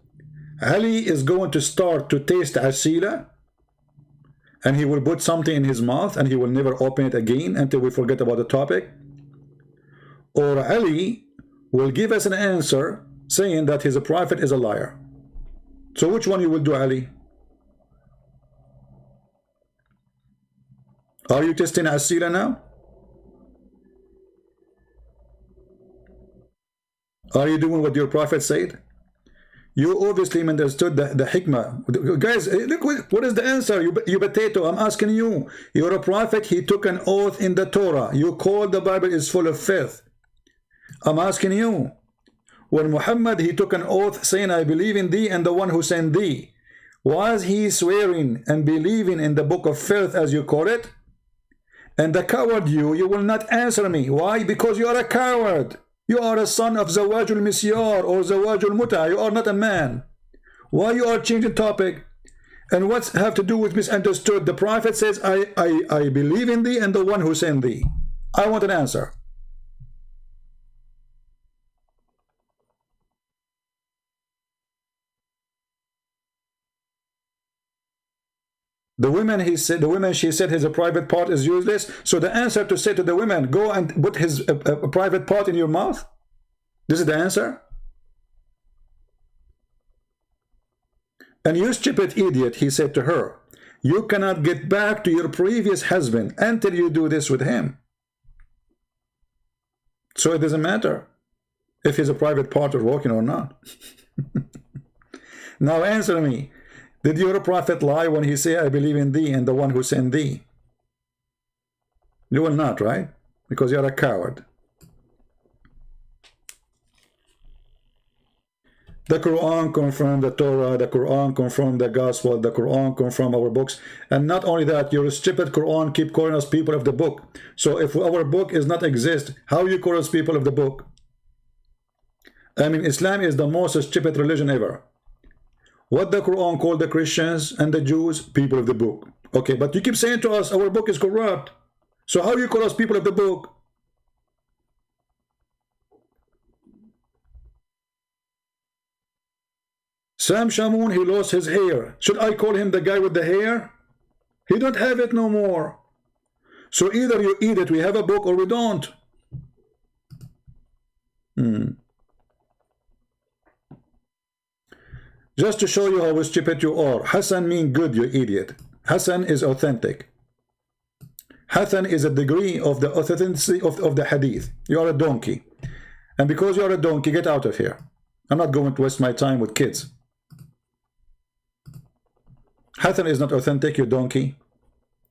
Speaker 1: Ali is going to start to taste asila, and he will put something in his mouth and he will never open it again until we forget about the topic. Or Ali will give us an answer saying that his prophet is a liar. So which one you will do, Ali? Are you testing asila now? Are you doing what your prophet said? You obviously understood the hikmah. Guys, look, what is the answer? You potato, I'm asking you. You're a prophet, he took an oath in the Torah. You call the Bible is full of faith. I'm asking you. When Muhammad, he took an oath saying, I believe in thee and the one who sent thee, was he swearing and believing in the book of faith as you call it? And the coward you will not answer me. Why? Because you are a coward. You are a son of Zawajul Misyar or Zawajul Mutta. You are not a man. Why you are changing topic? And what's have to do with misunderstood? The prophet says, I believe in thee and the one who sent thee. I want an answer. The women, she said his private part is useless. So the answer to say to the women, go and put his private part in your mouth? This is the answer? And you stupid idiot, he said to her, you cannot get back to your previous husband until you do this with him. So it doesn't matter if he's a private part or walking or not. Now answer me. Did your prophet lie when he said, I believe in thee and the one who sent thee? You will not, right? Because you're a coward. The Quran confirmed the Torah, the Quran confirmed the Gospel, the Quran confirmed our books. And not only that, your stupid Quran keep calling us people of the book. So if our book is not exist, how you call us people of the book? I mean, Islam is the most stupid religion ever. What the Quran called the Christians and the Jews, people of the book. Okay, but you keep saying to us, our book is corrupt. So how you call us people of the book? Sam Shamoun, he lost his hair. Should I call him the guy with the hair? He don't have it no more. So either you eat it, we have a book, or we don't. Just to show you how stupid you are, Hassan means good, you idiot. Hassan is authentic. Hassan is a degree of the authenticity of the hadith. You are a donkey. And because you are a donkey, get out of here. I'm not going to waste my time with kids. Hassan is not authentic, you donkey.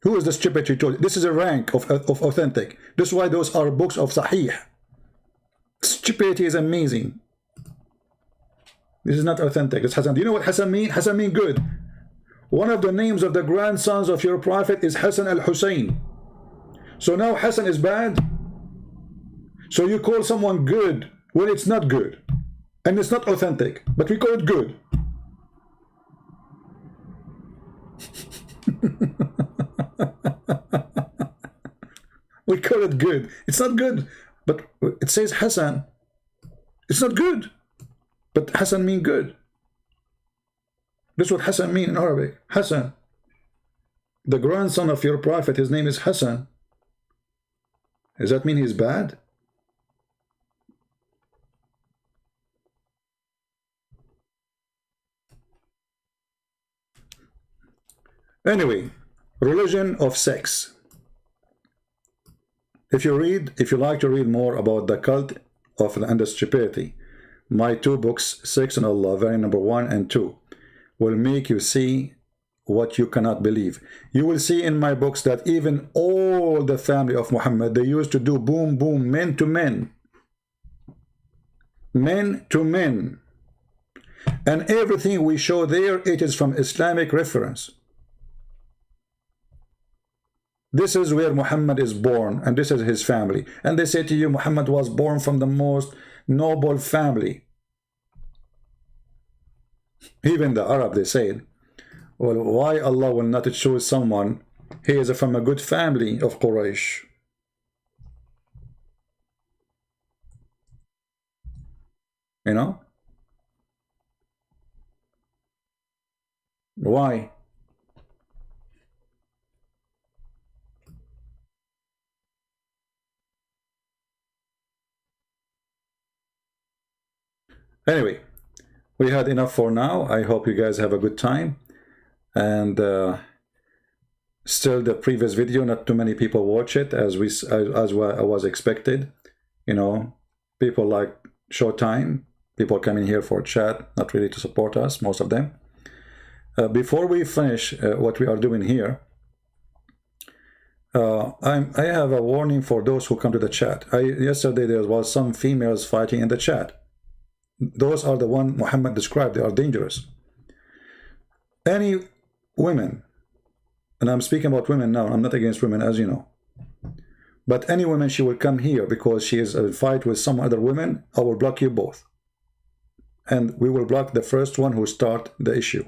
Speaker 1: Who is the stupid you told? This is a rank of authentic. This is why those are books of Sahih. Stupidity is amazing. This is not authentic. It's Hassan. Do you know what Hassan means? Hassan means good. One of the names of the grandsons of your prophet is Hassan al-Hussein. So now Hassan is bad? So you call someone good when it's not good. And it's not authentic. But we call it good. We call it good. It's not good. But it says Hassan. It's not good. But Hassan means good. This is what Hassan means in Arabic. Hassan. The grandson of your prophet, his name is Hassan. Does that mean he's bad? Anyway, religion of sex. If you like to read more about the cult of and the stupidity, my two books, Sex and Allah, variant number 1 and 2, will make you see what you cannot believe. You will see in my books that even all the family of Muhammad, they used to do boom, boom, men to men. Men to men. And everything we show there, it is from Islamic reference. This is where Muhammad is born, and this is his family. And they say to you, Muhammad was born from the most noble family. Even the Arab, they said, well, why Allah will not choose someone? He is from a good family of Quraysh. You know? Why? Anyway, we had enough for now. I hope you guys have a good time. And still the previous video, not too many people watch it as was expected. You know, people like Showtime, people coming here for chat, not really to support us, most of them. Before we finish what we are doing here, I have a warning for those who come to the chat. Yesterday there was some females fighting in the chat. Those are the one Muhammad described. They are dangerous. Any women, and I'm speaking about women now, I'm not against women, as you know, but any woman, she will come here because she is in a fight with some other women, I will block you both. And we will block the first one who start the issue.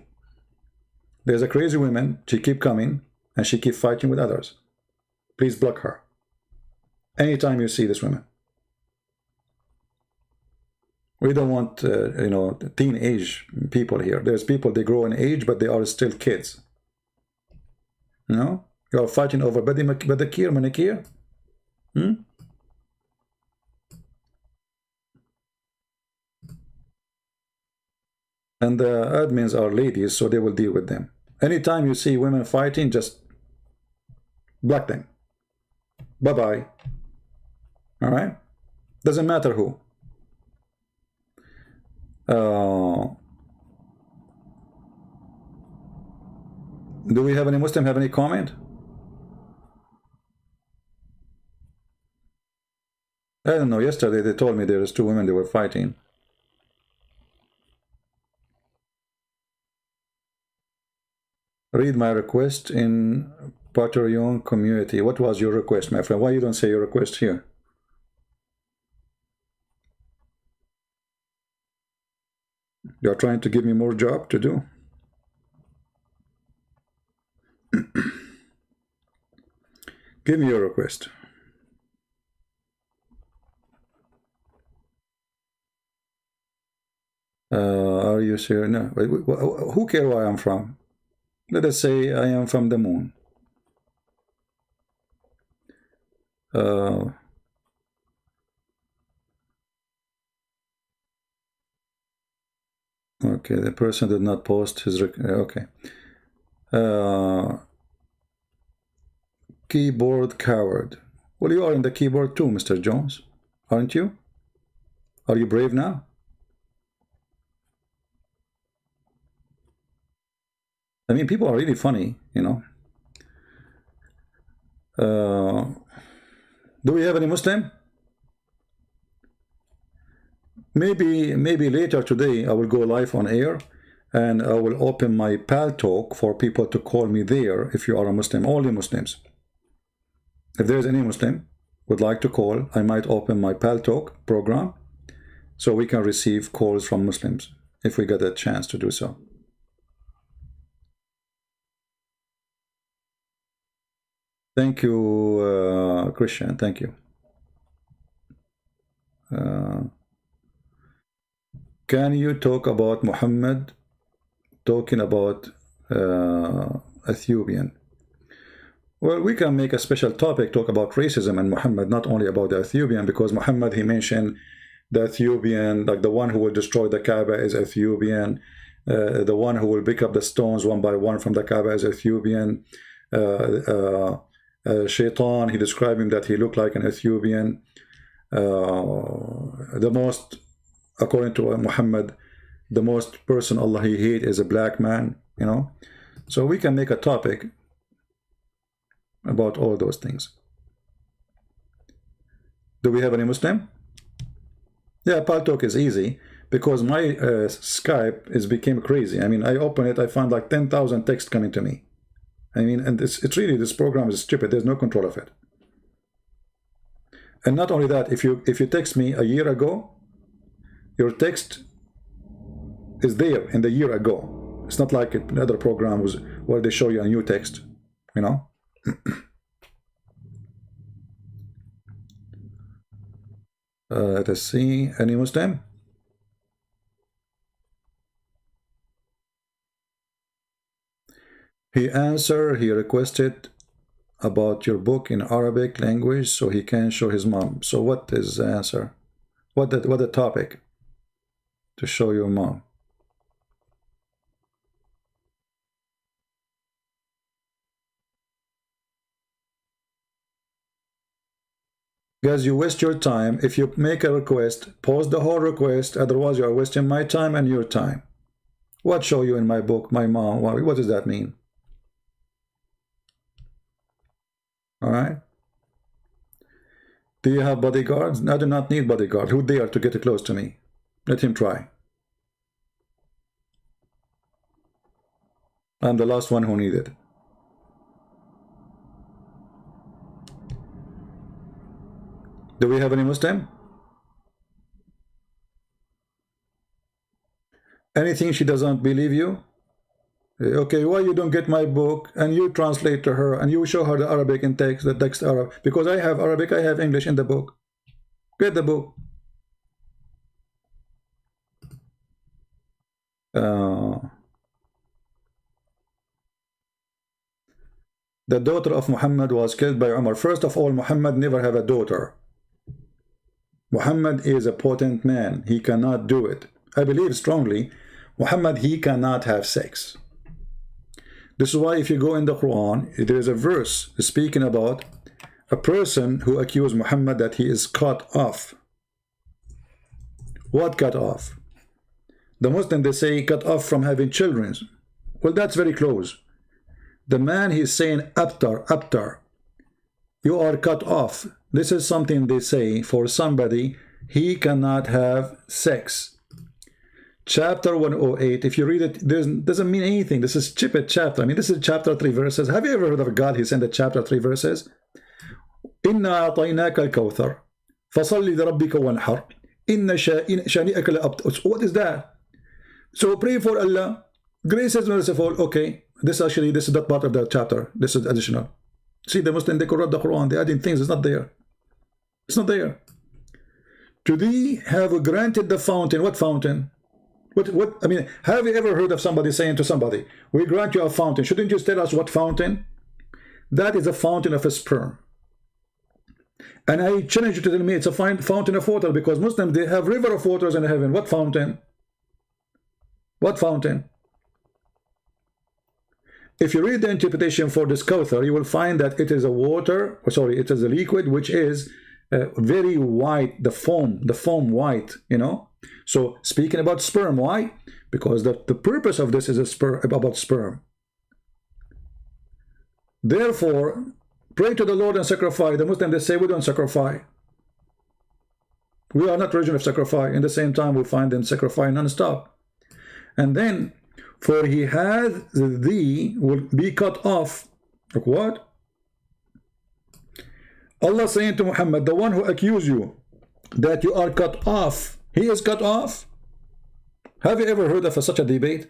Speaker 1: There's a crazy woman, she keep coming, and she keep fighting with others. Please block her. Anytime you see this woman. We don't want, you know, teenage people here. There's people, they grow in age, but they are still kids. No? You are fighting over badakir, manikir? And the admins are ladies, so they will deal with them. Anytime you see women fighting, just block them. Bye-bye. All right? Doesn't matter who. Do we have any Muslim have any comment? I don't know. Yesterday they told me there was 2 women they were fighting. Read my request in Patreon community. What was your request, my friend? Why you don't say your request here? You're trying to give me more job to do. Give me your request. Are you serious? No. Who cares where I'm from? Let us say I am from the moon. Okay, the person did not post his... Okay. Keyboard coward. Well, you are in the keyboard too, Mr. Jones, aren't you? Are you brave now? I mean, people are really funny, you know. Do we have any Muslim? Maybe later today I will go live on air and I will open my pal talk for people to call me there if you are a Muslim, only Muslims. If there is any Muslim would like to call, I might open my pal talk program so we can receive calls from Muslims if we get a chance to do so. Thank you, Christian. Thank you. Can you talk about Muhammad talking about Ethiopian? Well, we can make a special topic, talk about racism and Muhammad, not only about the Ethiopian, because Muhammad, he mentioned the Ethiopian, like the one who will destroy the Kaaba is Ethiopian, the one who will pick up the stones one by one from the Kaaba is Ethiopian. Shaitan, he described him that he looked like an Ethiopian. The most, according to Muhammad, the most person Allah he hate is a black man, you know. So we can make a topic about all those things. Do we have any Muslim? Yeah, Paltalk is easy because my Skype became crazy. I mean, I open it, I found like 10,000 texts coming to me. I mean, and it's really, this program is stupid. There's no control of it. And not only that, if you text me a year ago, your text is there in the year ago. It's not like another program where they show you a new text, you know. Let us see, any Muslim? He requested about your book in Arabic language so he can show his mom. So what is the answer? What the topic to show your mom? Guys, you waste your time. If you make a request, post the whole request, otherwise you are wasting my time and your time. What show you in my book, my mom? What does that mean? All right. Do you have bodyguards? I do not need bodyguard. Who dare to get close to me? Let him try. I'm the last one who needed it. Do we have any Muslim? Anything she doesn't believe you? Okay, why you don't get my book and you translate to her and you show her the Arabic in text, the text Arab? Because I have Arabic, I have English in the book. Get the book. the daughter of Muhammad was killed by Umar. First of all, Muhammad never have a daughter. Muhammad is a potent man. He cannot do it. I believe strongly, Muhammad, he cannot have sex. This is why if you go in the Quran, there is a verse speaking about a person who accused Muhammad that he is cut off. What cut off? The Muslims, they say cut off from having children. Well, that's very close. The man, he's saying abtar. You are cut off. This is something they say for somebody, he cannot have sex. Chapter 108, if you read it, doesn't mean anything. This is stupid chapter. I mean, this is chapter 3 verses. Have you ever heard of a God he sent a chapter 3 verses? Inna a'tainaka al-kawthar fasalli li rabbika wanhar inna shani'aka la-abtar. What is that? So pray for Allah. Grace is merciful. Okay, this is not part of the chapter. This is additional. See, the Muslim, they corrupt the Quran. They're adding things. It's not there. It's not there. To thee have granted the fountain. What fountain? What? I mean, have you ever heard of somebody saying to somebody, we grant you a fountain? Shouldn't you tell us what fountain? That is a fountain of a sperm. And I challenge you to tell me it's a fountain of water, because Muslims, they have river of waters in heaven. What fountain? What fountain? If you read the interpretation for this Kawthar, you will find that it is a water, sorry, it is a liquid which is very white, the foam white, you know. So speaking about sperm, why? Because the purpose of this is about sperm. Therefore, pray to the Lord and sacrifice. The Muslims, they say we don't sacrifice. We are not religion of sacrifice. In the same time, we find them sacrifice non-stop. And then, for he has thee will be cut off. Like what? Allah saying to Muhammad, the one who accused you that you are cut off, he is cut off. Have you ever heard of such a debate?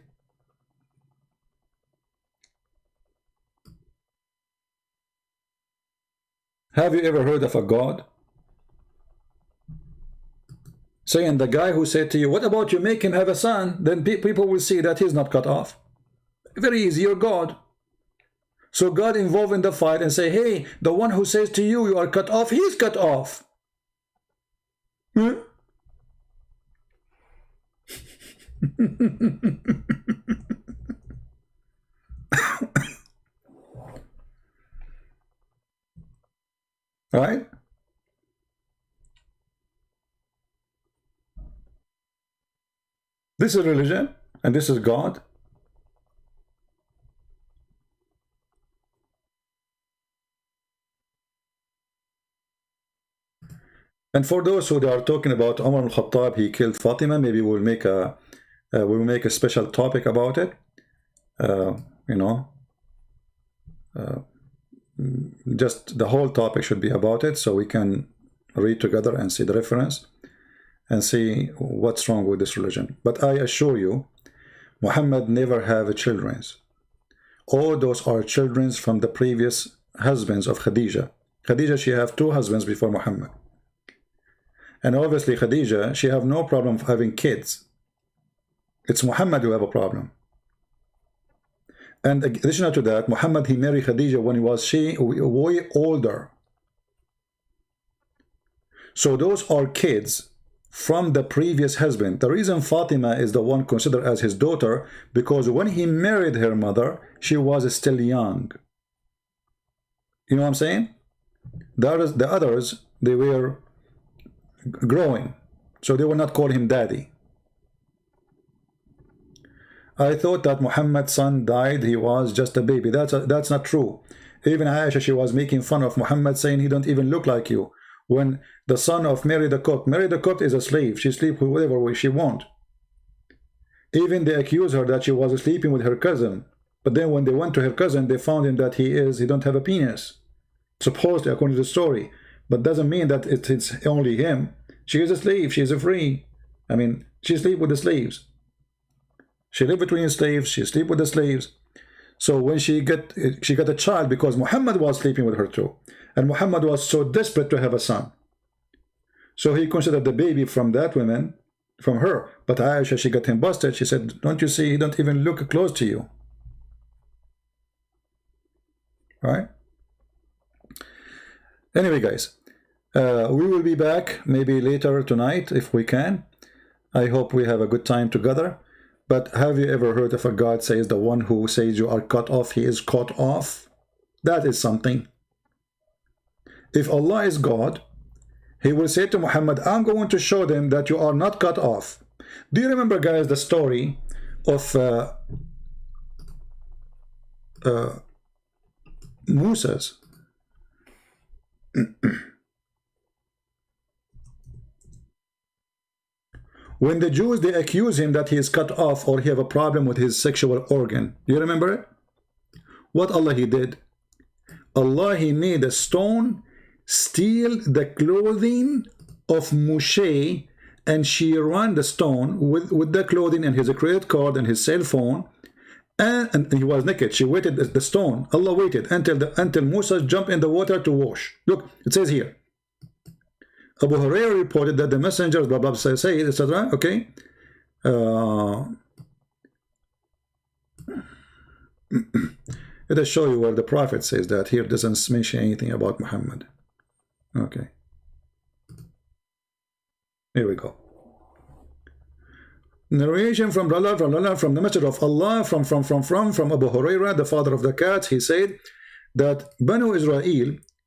Speaker 1: Have you ever heard of a God saying the guy who said to you, what about you make him have a son? Then people will see that he's not cut off. Very easy, you're God. So God involved in the fight and say, hey, the one who says to you, you are cut off, he's cut off. Hmm? Right? This is religion and this is God. And for those who are talking about Umar al-Khattab, he killed Fatima, maybe we'll make a special topic about it. You know, just the whole topic should be about it, so we can read together and see the reference and see what's wrong with this religion. But I assure you, Muhammad never have children. All those are children from the previous husbands of Khadija. Khadija, she have 2 husbands before Muhammad. And obviously Khadija, she have no problem having kids. It's Muhammad who have a problem. And additional to that, Muhammad, he married Khadija when he was way older. So those are kids from the previous husband. The reason Fatima is the one considered as his daughter, because when he married her mother, she was still young. You know what I'm saying? The others, they were growing, so they will not call him daddy. I thought that Muhammad's son died, he was just a baby. That's not true. Even Aisha, she was making fun of Muhammad, saying he don't even look like you. When the son of Mary the Copt is a slave, she sleeps with whatever way she wants. Even they accuse her that she was sleeping with her cousin, but then when they went to her cousin, they found him that he don't have a penis, supposedly according to the story. But doesn't mean that it's only him. She is a slave. She is a free. I mean, she sleep with the slaves. She lived between slaves. She sleep with the slaves. So when she got a child, because Muhammad was sleeping with her too, and Muhammad was so desperate to have a son, so he considered the baby from that woman, from her. But Aisha, she got him busted. She said, "Don't you see? He don't even look close to you." Right? Anyway, guys, we will be back maybe later tonight if we can. I hope we have a good time together. But have you ever heard of a God says the one who says you are cut off, he is cut off? That is something. If Allah is God, he will say to Muhammad, I'm going to show them that you are not cut off. Do you remember, guys, the story of Moses? When the Jews, they accuse him that he is cut off or he have a problem with his sexual organ. Do you remember it? What Allah he did? Allah he made a stone steal the clothing of Moshe, and she ran the stone with the clothing and his credit card and his cell phone, and he was naked. She waited the stone. Allah waited until Musa jumped in the water to wash. Look, it says here. Abu Hurairah reported that the messengers, blah blah, say etc. Okay. Let us show you where the Prophet says that. Here doesn't mention anything about Muhammad. Okay. Here we go. Narration from the Messenger of Allah, from Abu Hurairah, the father of the cat. He said that Banu Israel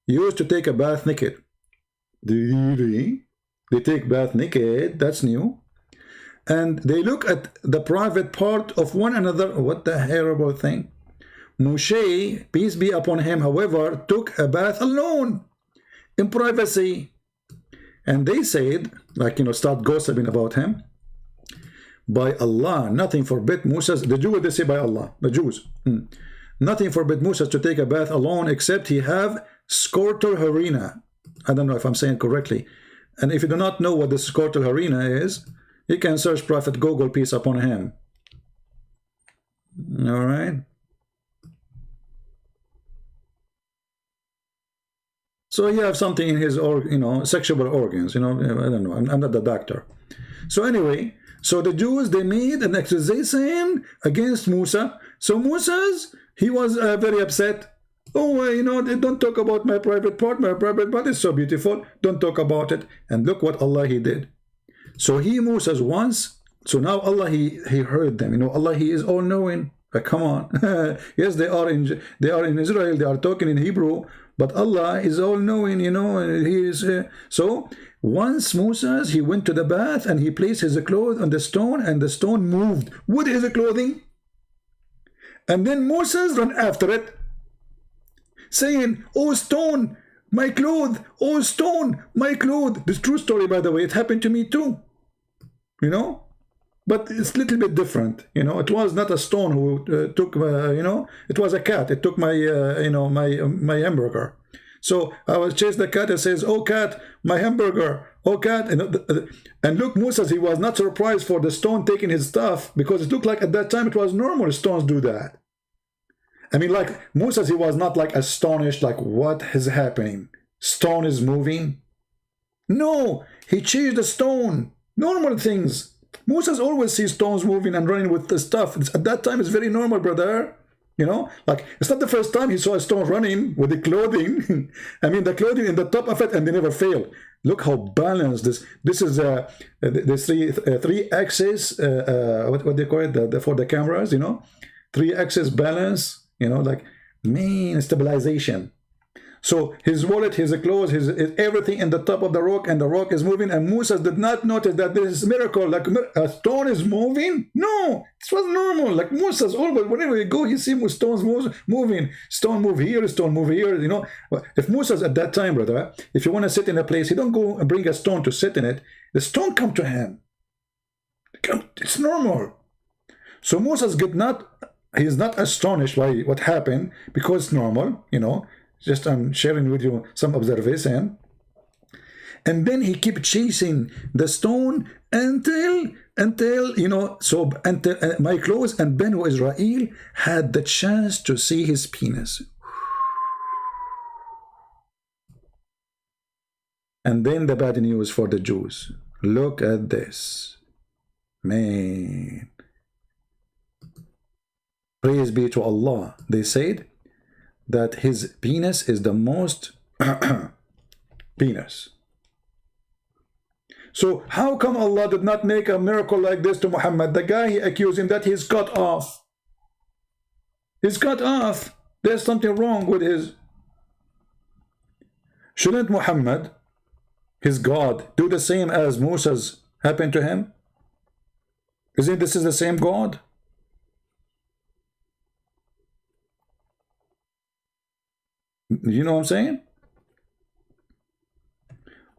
Speaker 1: used to take a bath naked. They take bath naked. That's new. And they look at the private part of one another. What the horrible thing. Moshe, peace be upon him, however, took a bath alone in privacy. And they said, like, start gossiping about him. By Allah, nothing forbid Moses, the Jews, they say by Allah, the Jews, nothing forbid Moses to take a bath alone except he have scortal harina. I don't know if I'm saying correctly. And if you do not know what the scortal harina is, you can search Prophet Vogel, peace upon him. All right. So he have something in his, sexual organs. I don't know. I'm not the doctor. So anyway, so the Jews, they made an accusation against Musa. So he was very upset. Oh, they don't talk about my private part. My private part is so beautiful. Don't talk about it. And look what Allah he did. So Moses once. So now Allah he heard them. Allah he is all knowing. Come on. Yes, they are in Israel. They are talking in Hebrew. But Allah is all knowing. He is. So once Moses he went to the bath and he placed his clothes on the stone, and the stone moved with his clothing. And then Moses ran after it, saying, "Oh stone, my clothes! Oh stone, my clothes!" This true story, by the way. It happened to me too. But it's a little bit different. It was not a stone who took. It was a cat. It took my my hamburger. So I was chasing the cat and says, "Oh cat, my hamburger! Oh cat!" And look, Moses, he was not surprised for the stone taking his stuff, because it looked like at that time it was normal. Stones do that. I mean, like Moses, he was not like astonished, like what is happening? Stone is moving? No, he changed the stone. Normal things. Moses always sees stones moving and running with the stuff. At that time, it's very normal, brother. Like it's not the first time he saw a stone running with the clothing. I mean, the clothing in the top of it, and they never fail. Look how balanced this is. This three axis. What they call it for the cameras. 3-axis balance. Like main stabilization. So his wallet, his clothes, his everything in the top of the rock, and the rock is moving. And Moses did not notice that this is miracle. Like a stone is moving. No, it was normal. Like Moses always, whenever he go, he see stones moving. Stone move here, stone move here. If Moses at that time, brother, if you want to sit in a place, he don't go and bring a stone to sit in it. The stone come to him. It's normal. So Moses he's not astonished by what happened, because it's normal. Just I'm sharing with you some observation. And then he kept chasing the stone until my clothes and Banu Israel had the chance to see his penis. And then the bad news for the Jews. Look at this. Man. Praise be to Allah. They said that his penis is the most penis. So how come Allah did not make a miracle like this to Muhammad? The guy, he accused him that he's cut off. He's cut off. There's something wrong with his. Shouldn't Muhammad, his God, do the same as Musa's happened to him? Isn't this is the same God? You know what I'm saying?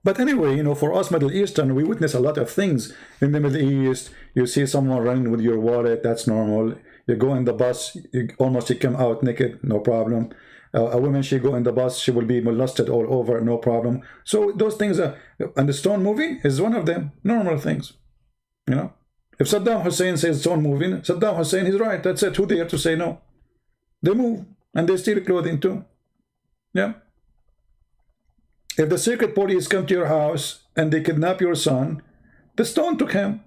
Speaker 1: But anyway, you know, for us Middle Eastern, we witness a lot of things in the Middle East. You see someone running with your wallet, that's normal. You go in the bus, you come out naked, no problem. A woman, she go in the bus, she will be molested all over, no problem. So those things are, and the stone moving is one of them, normal things, you know. If Saddam Hussein says stone moving, Saddam Hussein, he's right, that's it. Who dare to say no? They move, and they steal clothing too. Yeah. If the secret police come to your house and they kidnap your son, the stone took him,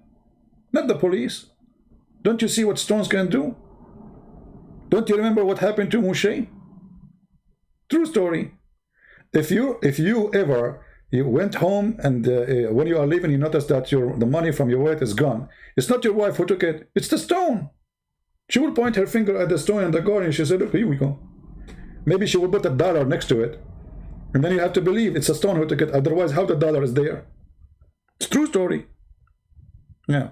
Speaker 1: not the police. Don't you see what stones can do? Don't you remember what happened to Moshe? True story. If you ever went home and when you are leaving, you notice that the money from your wallet is gone. It's not your wife who took it. It's the stone. She will point her finger at the stone in the garden and she said, "Look, here we go." Maybe she will put $1 next to it. And then you have to believe it's a stone who took it. Otherwise, how the dollar is there? It's true story. Yeah.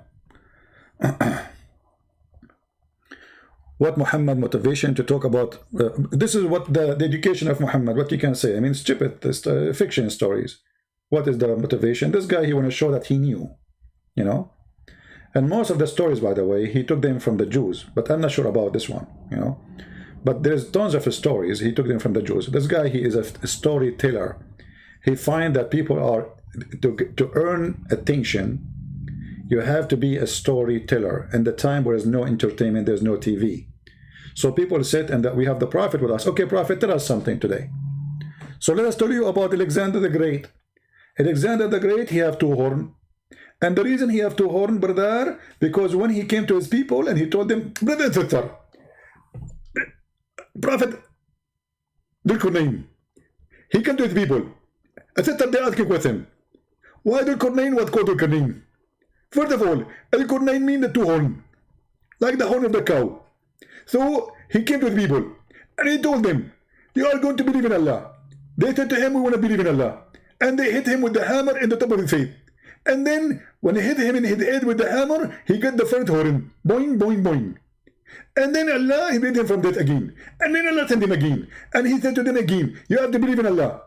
Speaker 1: What Muhammad motivation to talk about? This is what the education of Muhammad, what you can say. I mean, stupid fiction stories. What is the motivation? This guy, he want to show that he knew, you know. And most of the stories, by the way, he took them from the Jews. But I'm not sure about this one, you know. But there's tons of stories. He took them from the Jews. This guy, he is a storyteller. He find that people are, to earn attention, you have to be a storyteller. And the time where there's no entertainment, there's no TV. So people sit and that we have the Prophet with us. Okay, Prophet, tell us something today. So let us tell you about Alexander the Great. Alexander the Great, he have 2 horns. And the reason he have 2 horns, brother, because when he came to his people and he told them, brother and sister, Prophet Dhul-Qarnayn, he came to his people. A sister, they asking with him, why Dhul-Qarnayn was called Dhul-Qarnayn? First of all, Dhul-Qarnayn means the 2 horns, like the horn of the cow. So he came to his people and he told them, you are going to believe in Allah. They said to him, we want to believe in Allah. And they hit him with the hammer in the top of his head. And then when they hit him in his head with the hammer, he got the first horn. Boing, boing, boing. And then Allah, he made him from death again. And then Allah sent him again. And he said to them again, you have to believe in Allah.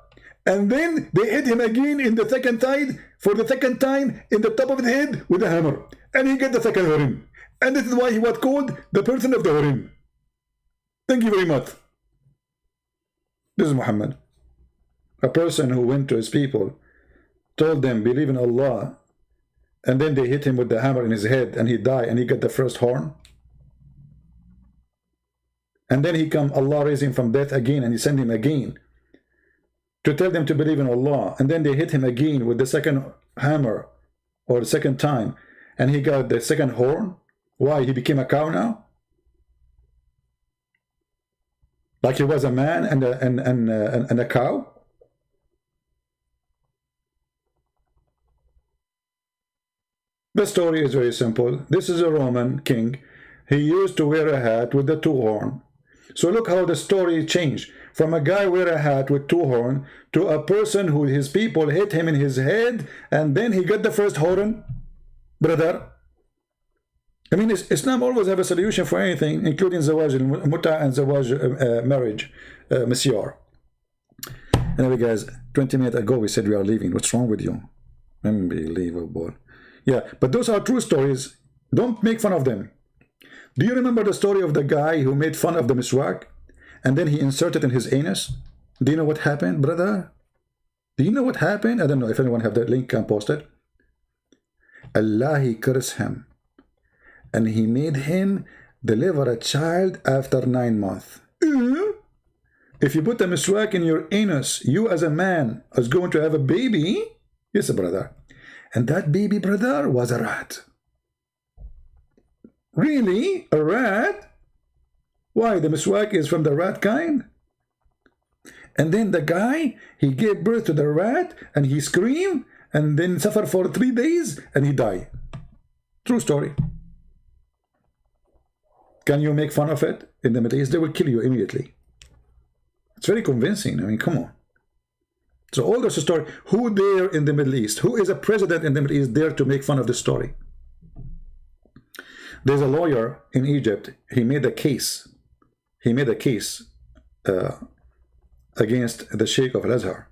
Speaker 1: And then they hit him again in the second side, for the second time, in the top of his head with a hammer. And he got the second horn. And this is why he was called the person of the horn. Thank you very much. This is Muhammad. A person who went to his people, told them, believe in Allah, and then they hit him with the hammer in his head, and he died, and he got the first horn. And then Allah raised him from death again, and he sent him again to tell them to believe in Allah. And then they hit him again with the second hammer, or the second time, and he got the second horn. Why? He became a cow now? Like he was a man and a cow? The story is very simple. This is a Roman king. He used to wear a hat with the 2 horns. So look how the story changed. From a guy wear a hat with 2 horns to a person who his people hit him in his head, and then he got the first horn. Brother, I mean, Islam always have a solution for anything, including zawaj mutta and zawaj marriage, misyar. Anyway, guys, 20 minutes ago we said we are leaving. What's wrong with you? Unbelievable. Yeah, but those are true stories. Don't make fun of them. Do you remember the story of the guy who made fun of the miswak and then he inserted in his anus? Do you know what happened, brother? Do you know what happened? I don't know if anyone have that link, can post it. Allah, he cursed him. And he made him deliver a child after 9 months. If you put a miswak in your anus, you as a man is going to have a baby. Yes, brother. And that baby, brother, was a rat. Really? A rat? Why? The miswak is from the rat kind? And then the guy, he gave birth to the rat, and he screamed, and then suffered for 3 days, and he died. True story. Can you make fun of it? In the Middle East, they will kill you immediately. It's very convincing. I mean, come on. So all this story, who there in the Middle East? Who is a president in the Middle East there to make fun of this story? There's a lawyer in Egypt. He made a case. He made a case against the Sheikh of Al-Azhar,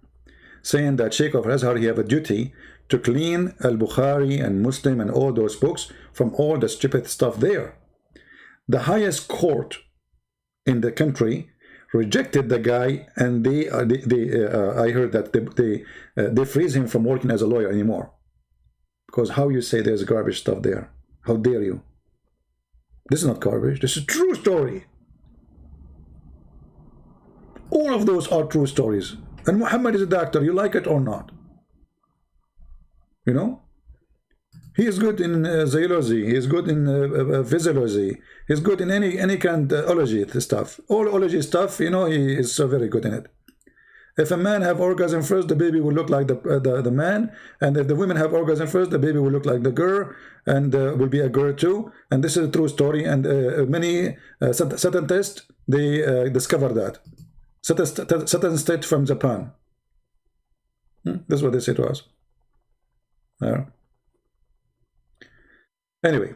Speaker 1: saying that Sheikh of Al-Azhar, he have a duty to clean Al-Bukhari and Muslim and all those books from all the stupid stuff there. The highest court in the country rejected the guy, and I heard that they freeze him from working as a lawyer anymore. Because how you say there's garbage stuff there? How dare you? This is not garbage. This is a true story. All of those are true stories. And Muhammad is a doctor. You like it or not? You know? He is good in zoology. He is good in physiology. He's good in any kind of ology stuff. All ology stuff, you know, he is so very good in it. If a man have orgasm first, the baby will look like the man. And if the women have orgasm first, the baby will look like the girl, and will be a girl too. And this is a true story. And many scientists, they discover that. Certain state from Japan. That's what they say to us. Anyway,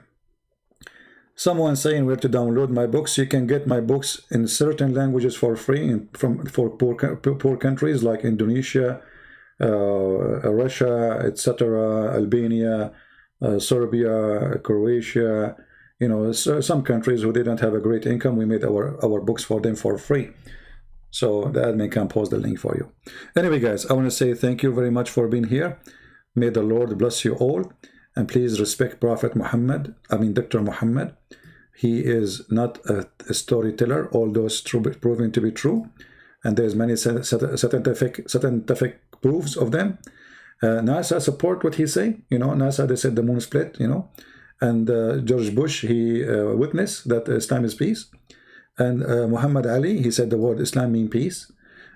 Speaker 1: someone saying where to download my books. You can get my books in certain languages for free for poor countries like Indonesia, Russia, etc., Albania, Serbia, Croatia. You know, some countries who didn't have a great income, we made our books for them for free. So the admin can post the link for you. Anyway, guys, I want to say thank you very much for being here. May the Lord bless you all. And please respect Prophet Muhammad, Dr. Muhammad. He is not a storyteller, although it's proven to be true. And there's many scientific proofs of them. NASA support what he say. You know, NASA, they said the moon split, you know. And George Bush, he witnessed that Islam is peace. And Muhammad Ali, he said the word Islam means peace.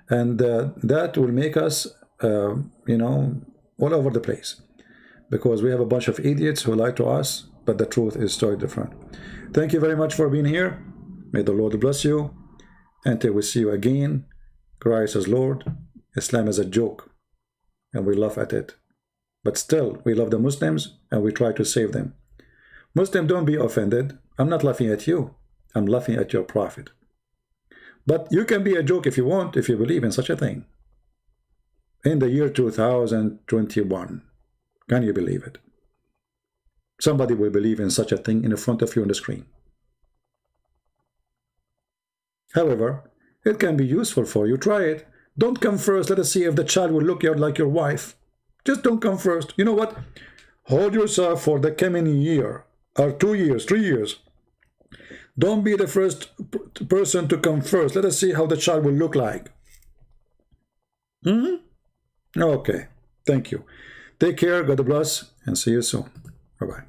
Speaker 1: And that will make us, you know, all over the place. Because we have a bunch of idiots who lie to us, but the truth is totally different. Thank you very much for being here. May the Lord bless you. Until we see you again, Christ is Lord. Islam is a joke, and we laugh at it. But still, we love the Muslims, and we try to save them. Muslim, don't be offended. I'm not laughing at you. I'm laughing at your prophet. But you can be a joke if you want, if you believe in such a thing. In the year 2021. Can you believe it? Somebody will believe in such a thing in front of you on the screen. However, it can be useful for you. Try it. Don't come first. Let us see if the child will look like your wife. Just don't come first. You know what? Hold yourself for the coming year, or 2 years, 3 years. Don't be the first person to come first. Let us see how the child will look like. Okay. Thank you. Take care, God bless, and see you soon. Bye-bye.